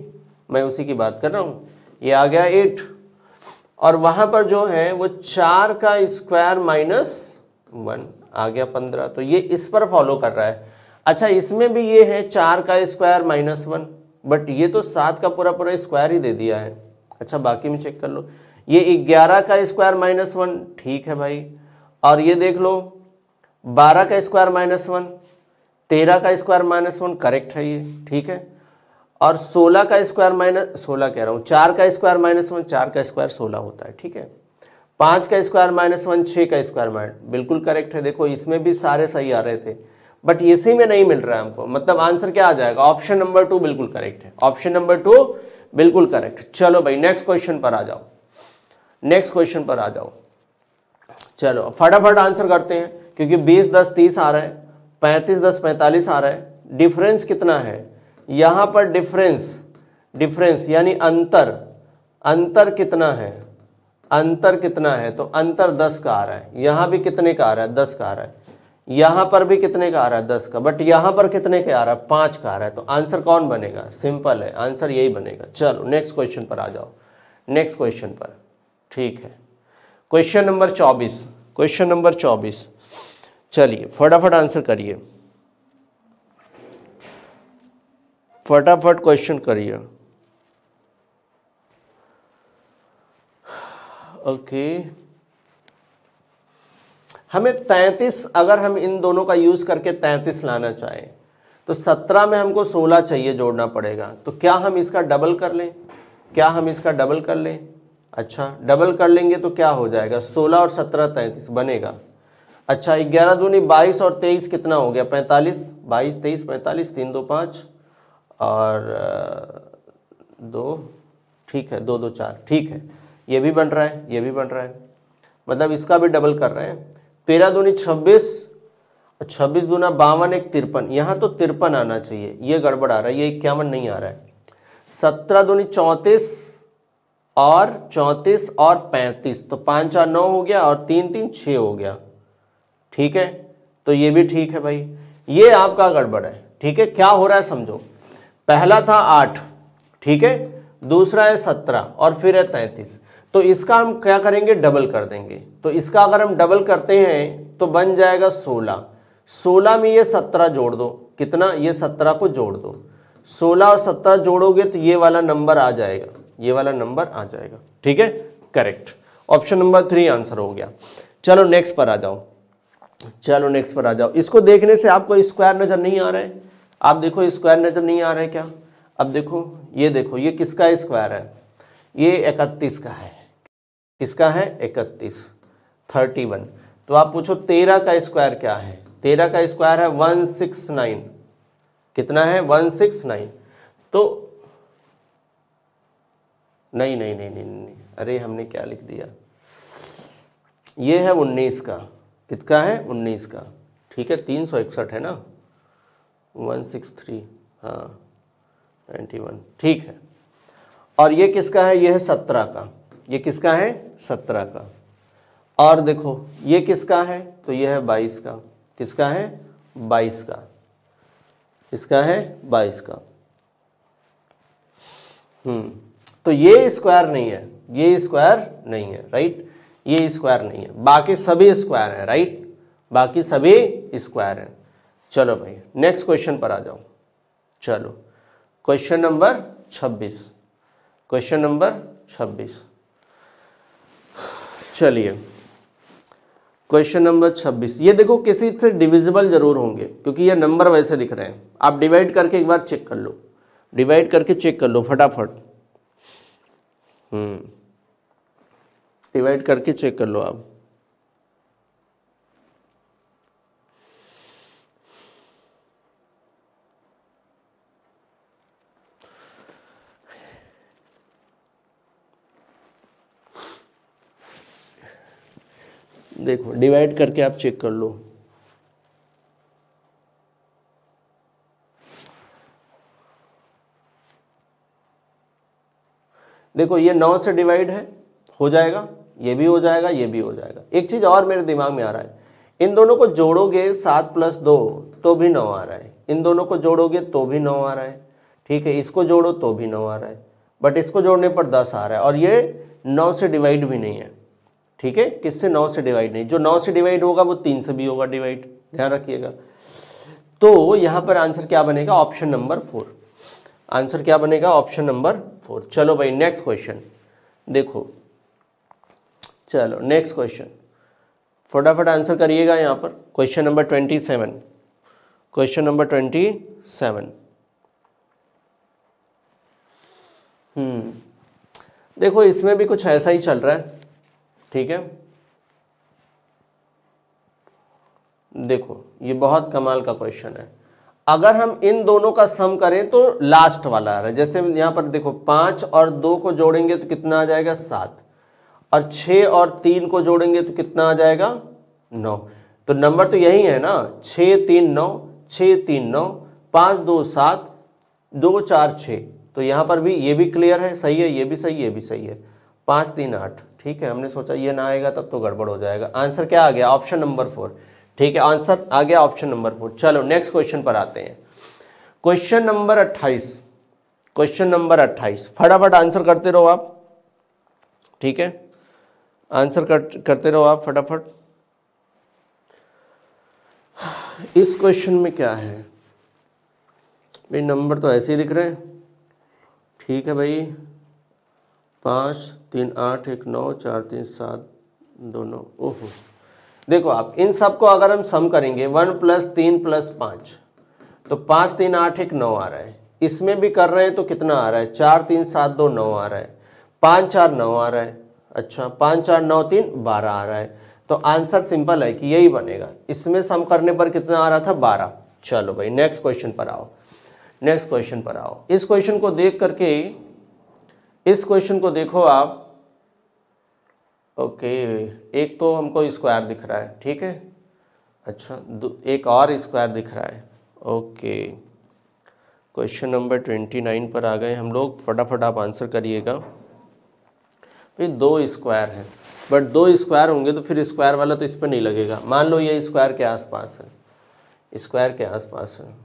मैं उसी की बात कर रहा हूँ। ये आ गया 8, और वहां पर जो है वो 4 का स्क्वायर माइनस 1 आ गया 15। तो ये इस पर फॉलो कर रहा है। अच्छा, इसमें भी ये है 4 का स्क्वायर माइनस 1, बट ये तो 7 का पूरा पूरा स्क्वायर ही दे दिया है। अच्छा बाकी में चेक कर लो, ये 11 का स्क्वायर माइनस 1, ठीक है भाई। और ये देख लो 12 का स्क्वायर माइनस 1, 13 का स्क्वायर माइनस 1, करेक्ट है ये, ठीक है। और 16 का स्क्वायर माइनस 16 कह रहा हूँ, 4 का स्क्वायर माइनस 1, 4 का स्क्वायर 16 होता है, ठीक है। 5 का स्क्वायर माइनस 1, 6 का स्क्वायर माइनस, बिल्कुल करेक्ट है। देखो इसमें भी सारे सही आ रहे थे, बट इसी में नहीं मिल रहा है हमको। मतलब आंसर क्या आ जाएगा? ऑप्शन नंबर 2 बिल्कुल करेक्ट है। ऑप्शन नंबर 2 बिल्कुल करेक्ट। चलो भाई नेक्स्ट क्वेश्चन पर आ जाओ, नेक्स्ट क्वेश्चन पर आ जाओ। चलो फटाफट आंसर करते हैं, क्योंकि 20 10 30 आ रहा है, 35 10 45 आ रहा है। डिफरेंस कितना है यहां पर? डिफरेंस यानी अंतर कितना है? अंतर कितना है? तो अंतर 10 का आ रहा है। यहां भी कितने का आ रहा है? 10 का आ रहा है। यहां पर भी कितने का आ रहा है? 10 का। बट यहां पर कितने का आ रहा है? 5 का आ रहा है। तो आंसर कौन बनेगा? सिंपल है, आंसर यही बनेगा। चलो नेक्स्ट क्वेश्चन पर आ जाओ, नेक्स्ट क्वेश्चन पर, ठीक है। Question number 24, question number 24। चलिए फटाफट आंसर करिए, फटाफट क्वेश्चन करिए। ओके, हमें 33, अगर हम इन दोनों का यूज करके 33 लाना चाहें तो 17 में हमको 16 चाहिए, जोड़ना पड़ेगा। तो क्या हम इसका डबल कर लें? क्या हम इसका डबल कर लें? अच्छा डबल कर लेंगे तो क्या हो जाएगा? 16 और 17 33 बनेगा। अच्छा 11 दूनी 22 और 23 कितना हो गया? 45। 22 23 45, 3 2 5 और 2, ठीक है, 2 2 4, ठीक है। ये भी बन रहा है, ये भी बन रहा है, मतलब इसका भी डबल कर रहे हैं। 13 दूनी 26, 26 दूना 52, 1 53। यहाँ तो 53 आना चाहिए, ये गड़बड़ आ रहा है, ये 51 नहीं आ रहा है। 17 दूनी 34 और 34 और 35, तो 5 4 9 हो गया और 3 3 6 हो गया, ठीक है। तो ये भी ठीक है भाई, ये आपका गड़बड़ है, ठीक है। क्या हो रहा है समझो, पहला था 8, ठीक है, दूसरा है 17 और फिर है 33। तो इसका हम क्या करेंगे, डबल कर देंगे। तो इसका अगर हम डबल करते हैं तो बन जाएगा 16। 16 में ये 17 जोड़ दो, कितना, ये 17 को जोड़ दो। 16 और 17 जोड़ोगे तो ये वाला नंबर आ जाएगा, ये वाला नंबर आ जाएगा। ठीक है, करेक्ट। ऑप्शन नंबर 3 आंसर हो गया। चलो नेक्स्ट पर आ जाओ, चलो नेक्स्ट पर आ जाओ। इसको देखने से आपको स्क्वायर नजर नहीं आ रहा है? आप देखो स्क्वायर नजर नहीं आ रहा है क्या? अब देखो, ये किसका स्क्वायर है? ये 31 का है। किसका है? 31, 31। तो आप पूछो 13 का स्क्वायर क्या है? 13 का स्क्वायर है 169। कितना है? 169। तो नहीं नहीं नहीं नहीं नहीं, अरे हमने क्या लिख दिया, ये है 19 का। कितना है? 19 का। ठीक है, 361 है ना, 163, हाँ 91, ठीक है। और ये किसका है? ये है 17 का। ये किसका है? 17 का। और देखो ये किसका है? तो ये है 22 का। किसका है? 22 का। इसका है 22 का। तो ये स्क्वायर नहीं है, ये स्क्वायर नहीं है, राइट, ये स्क्वायर नहीं है, बाकी सभी स्क्वायर है, राइट, बाकी सभी स्क्वायर है। चलो भाई नेक्स्ट क्वेश्चन पर आ जाओ। चलो क्वेश्चन नंबर 26, क्वेश्चन नंबर 26। चलिए क्वेश्चन नंबर 26, ये देखो किसी से डिविजिबल जरूर होंगे क्योंकि ये नंबर वैसे दिख रहे हैं। आप डिवाइड करके एक बार चेक कर लो, डिवाइड करके चेक कर लो फटाफट। डिवाइड करके चेक कर लो आप। देखो डिवाइड करके आप चेक कर लो। देखो ये 9 से डिवाइड है, हो जाएगा, ये भी हो जाएगा, ये भी हो जाएगा। एक चीज और मेरे दिमाग में आ रहा है, इन दोनों को जोड़ोगे 7 + 2 तो भी 9 आ रहा है, इन दोनों को जोड़ोगे तो भी 9 आ रहा है। ठीक है, इसको जोड़ो तो भी 9 आ रहा है, बट इसको जोड़ने पर 10 आ रहा है। और ये 9 से डिवाइड भी नहीं है। ठीक है, किससे? 9 से डिवाइड नहीं। जो 9 से डिवाइड होगा वो 3 से भी होगा डिवाइड, ध्यान रखिएगा। तो यहां पर आंसर क्या बनेगा? Option number 4। आंसर क्या बनेगा? Option number 4। चलो भाई नेक्स्ट क्वेश्चन देखो। चलो नेक्स्ट क्वेश्चन फटाफट आंसर करिएगा यहां पर। Question number 27, question number 27। देखो इसमें भी कुछ ऐसा ही चल रहा है। ठीक है, देखो ये बहुत कमाल का क्वेश्चन है। अगर हम इन दोनों का सम करें तो लास्ट वाला आ रहा है। जैसे यहां पर देखो 5 और 2 को जोड़ेंगे तो कितना आ जाएगा? 7। और 6 और 3 को जोड़ेंगे तो कितना आ जाएगा? 9। तो नंबर तो यही है ना, 6 3 9, 6 3 9, 5 2 7, 2 4 6। तो यहां पर भी ये भी क्लियर है, सही है, ये भी सही, ये भी सही है। 5 3 8। ठीक है, हमने सोचा ये ना आएगा तब तो गड़बड़ हो जाएगा। आंसर क्या आ गया? Option number 4। ठीक है, आंसर आ गया ऑप्शन नंबर 4। चलो नेक्स्ट क्वेश्चन पर आते हैं। Question number 28, question number 28। फटाफट आंसर करते रहो आप। ठीक है, आंसर करते रहो आप फटाफट। इस क्वेश्चन में क्या है भाई? नंबर तो ऐसे ही दिख रहे हैं। ठीक है भाई, 5 3 8 1 9 4 3 7 2 9। ओहो, देखो आप इन सब को अगर हम सम करेंगे 1 + 3 + 5 तो 5 3 8 1 9 आ रहा है। इसमें भी कर रहे हैं तो कितना आ रहा है? 4 3 7 2 9 आ रहा है। 5 4 9 आ रहा है। अच्छा, 5 4 9 3 12 आ रहा है। तो आंसर सिंपल है कि यही बनेगा। इसमें सम करने पर कितना आ रहा था? 12। चलो भाई नेक्स्ट क्वेश्चन पर आओ, नेक्स्ट क्वेश्चन पर आओ। इस क्वेश्चन को देख करके, इस क्वेश्चन को देखो आप। ओके, एक तो हमको स्क्वायर दिख रहा है। ठीक है, अच्छा एक और स्क्वायर दिख रहा है। ओके, क्वेश्चन नंबर 29 पर आ गए हम लोग। फटाफट आप आंसर करिएगा। भाई 2 स्क्वायर हैं, बट 2 स्क्वायर होंगे तो फिर स्क्वायर वाला तो इस पर नहीं लगेगा। मान लो ये स्क्वायर के आसपास है, स्क्वायर के आसपास है।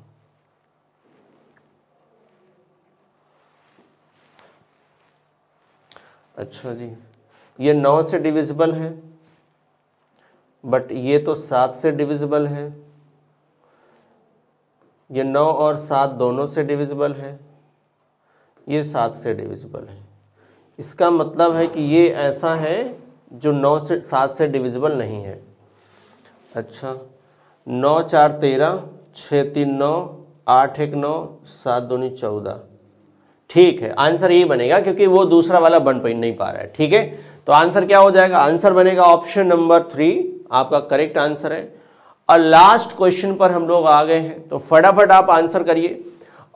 अच्छा जी, ये 9 से डिविजिबल है, बट ये तो 7 से डिविजिबल है। ये 9 और 7 दोनों से डिविजिबल है, ये 7 से डिविजिबल है। इसका मतलब है कि ये ऐसा है जो 9 से 7 से डिविजिबल नहीं है। अच्छा, 9 4 13, 6 3 9, 8 1 9, 7 2 14। ठीक है, आंसर यही बनेगा क्योंकि वो दूसरा वाला बन नहीं पा रहा है। ठीक है, तो आंसर क्या हो जाएगा? आंसर बनेगा ऑप्शन नंबर 3 आपका करेक्ट आंसर है। और लास्ट क्वेश्चन पर हम लोग आ गए हैं, तो फटाफट आप आंसर करिए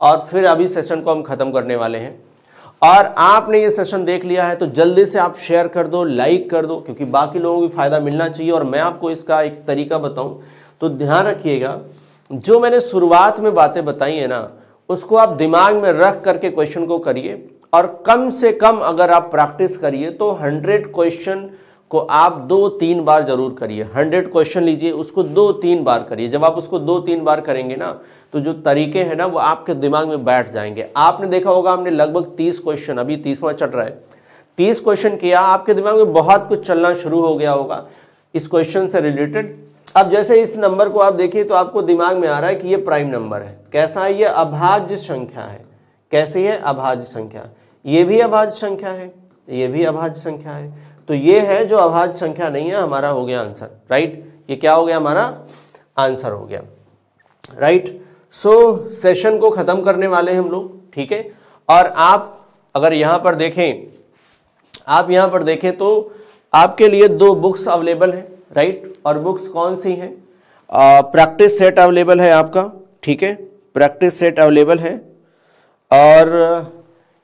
और फिर अभी सेशन को हम खत्म करने वाले हैं। और आपने ये सेशन देख लिया है तो जल्दी से आप शेयर कर दो, लाइक कर दो, क्योंकि बाकी लोगों को भी फायदा मिलना चाहिए। और मैं आपको इसका एक तरीका बताऊं तो ध्यान रखिएगा, जो मैंने शुरुआत में बातें बताई है ना, उसको आप दिमाग में रख करके क्वेश्चन को करिए। और कम से कम अगर आप प्रैक्टिस करिए तो 100 क्वेश्चन को आप 2-3 बार जरूर करिए। 100 क्वेश्चन लीजिए, उसको 2-3 बार करिए। जब आप उसको 2-3 बार करेंगे ना, तो जो तरीके हैं ना वो आपके दिमाग में बैठ जाएंगे। आपने देखा होगा, हमने लगभग 30 क्वेश्चन, अभी 30वां चल रहा है, 30 क्वेश्चन किया, आपके दिमाग में बहुत कुछ चलना शुरू हो गया होगा इस क्वेश्चन से रिलेटेड। अब जैसे इस नंबर को आप देखिए तो आपको दिमाग में आ रहा है कि ये प्राइम नंबर है। कैसा है? ये अभाज्य संख्या है। कैसी है? अभाज्य संख्या। ये भी अभाज्य संख्या है, ये भी अभाज्य संख्या है। तो ये है जो अभाज्य संख्या नहीं है, हमारा हो गया आंसर। राइट, ये क्या हो गया? हमारा आंसर हो गया। राइट, सो सेशन को खत्म करने वाले हैं हम लोग। ठीक है, और आप अगर यहां पर देखें, आप यहां पर देखें तो आपके लिए 2 बुक्स अवेलेबल हैं। राइट, और बुक्स कौन सी हैं? प्रैक्टिस सेट अवेलेबल है आपका। ठीक है, प्रैक्टिस सेट अवेलेबल है। और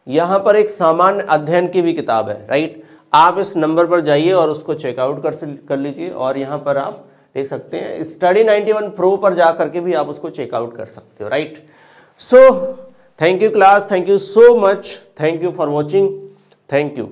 यहां पर एक सामान्य अध्ययन की भी किताब है। राइट, आप इस नंबर पर जाइए और उसको चेकआउट कर लीजिए। और यहां पर आप देख सकते हैं स्टडी 91 प्रो पर जा करके भी आप उसको चेकआउट कर सकते हो। Right, so thank you class, thank you so much, thank you for watching, thank you.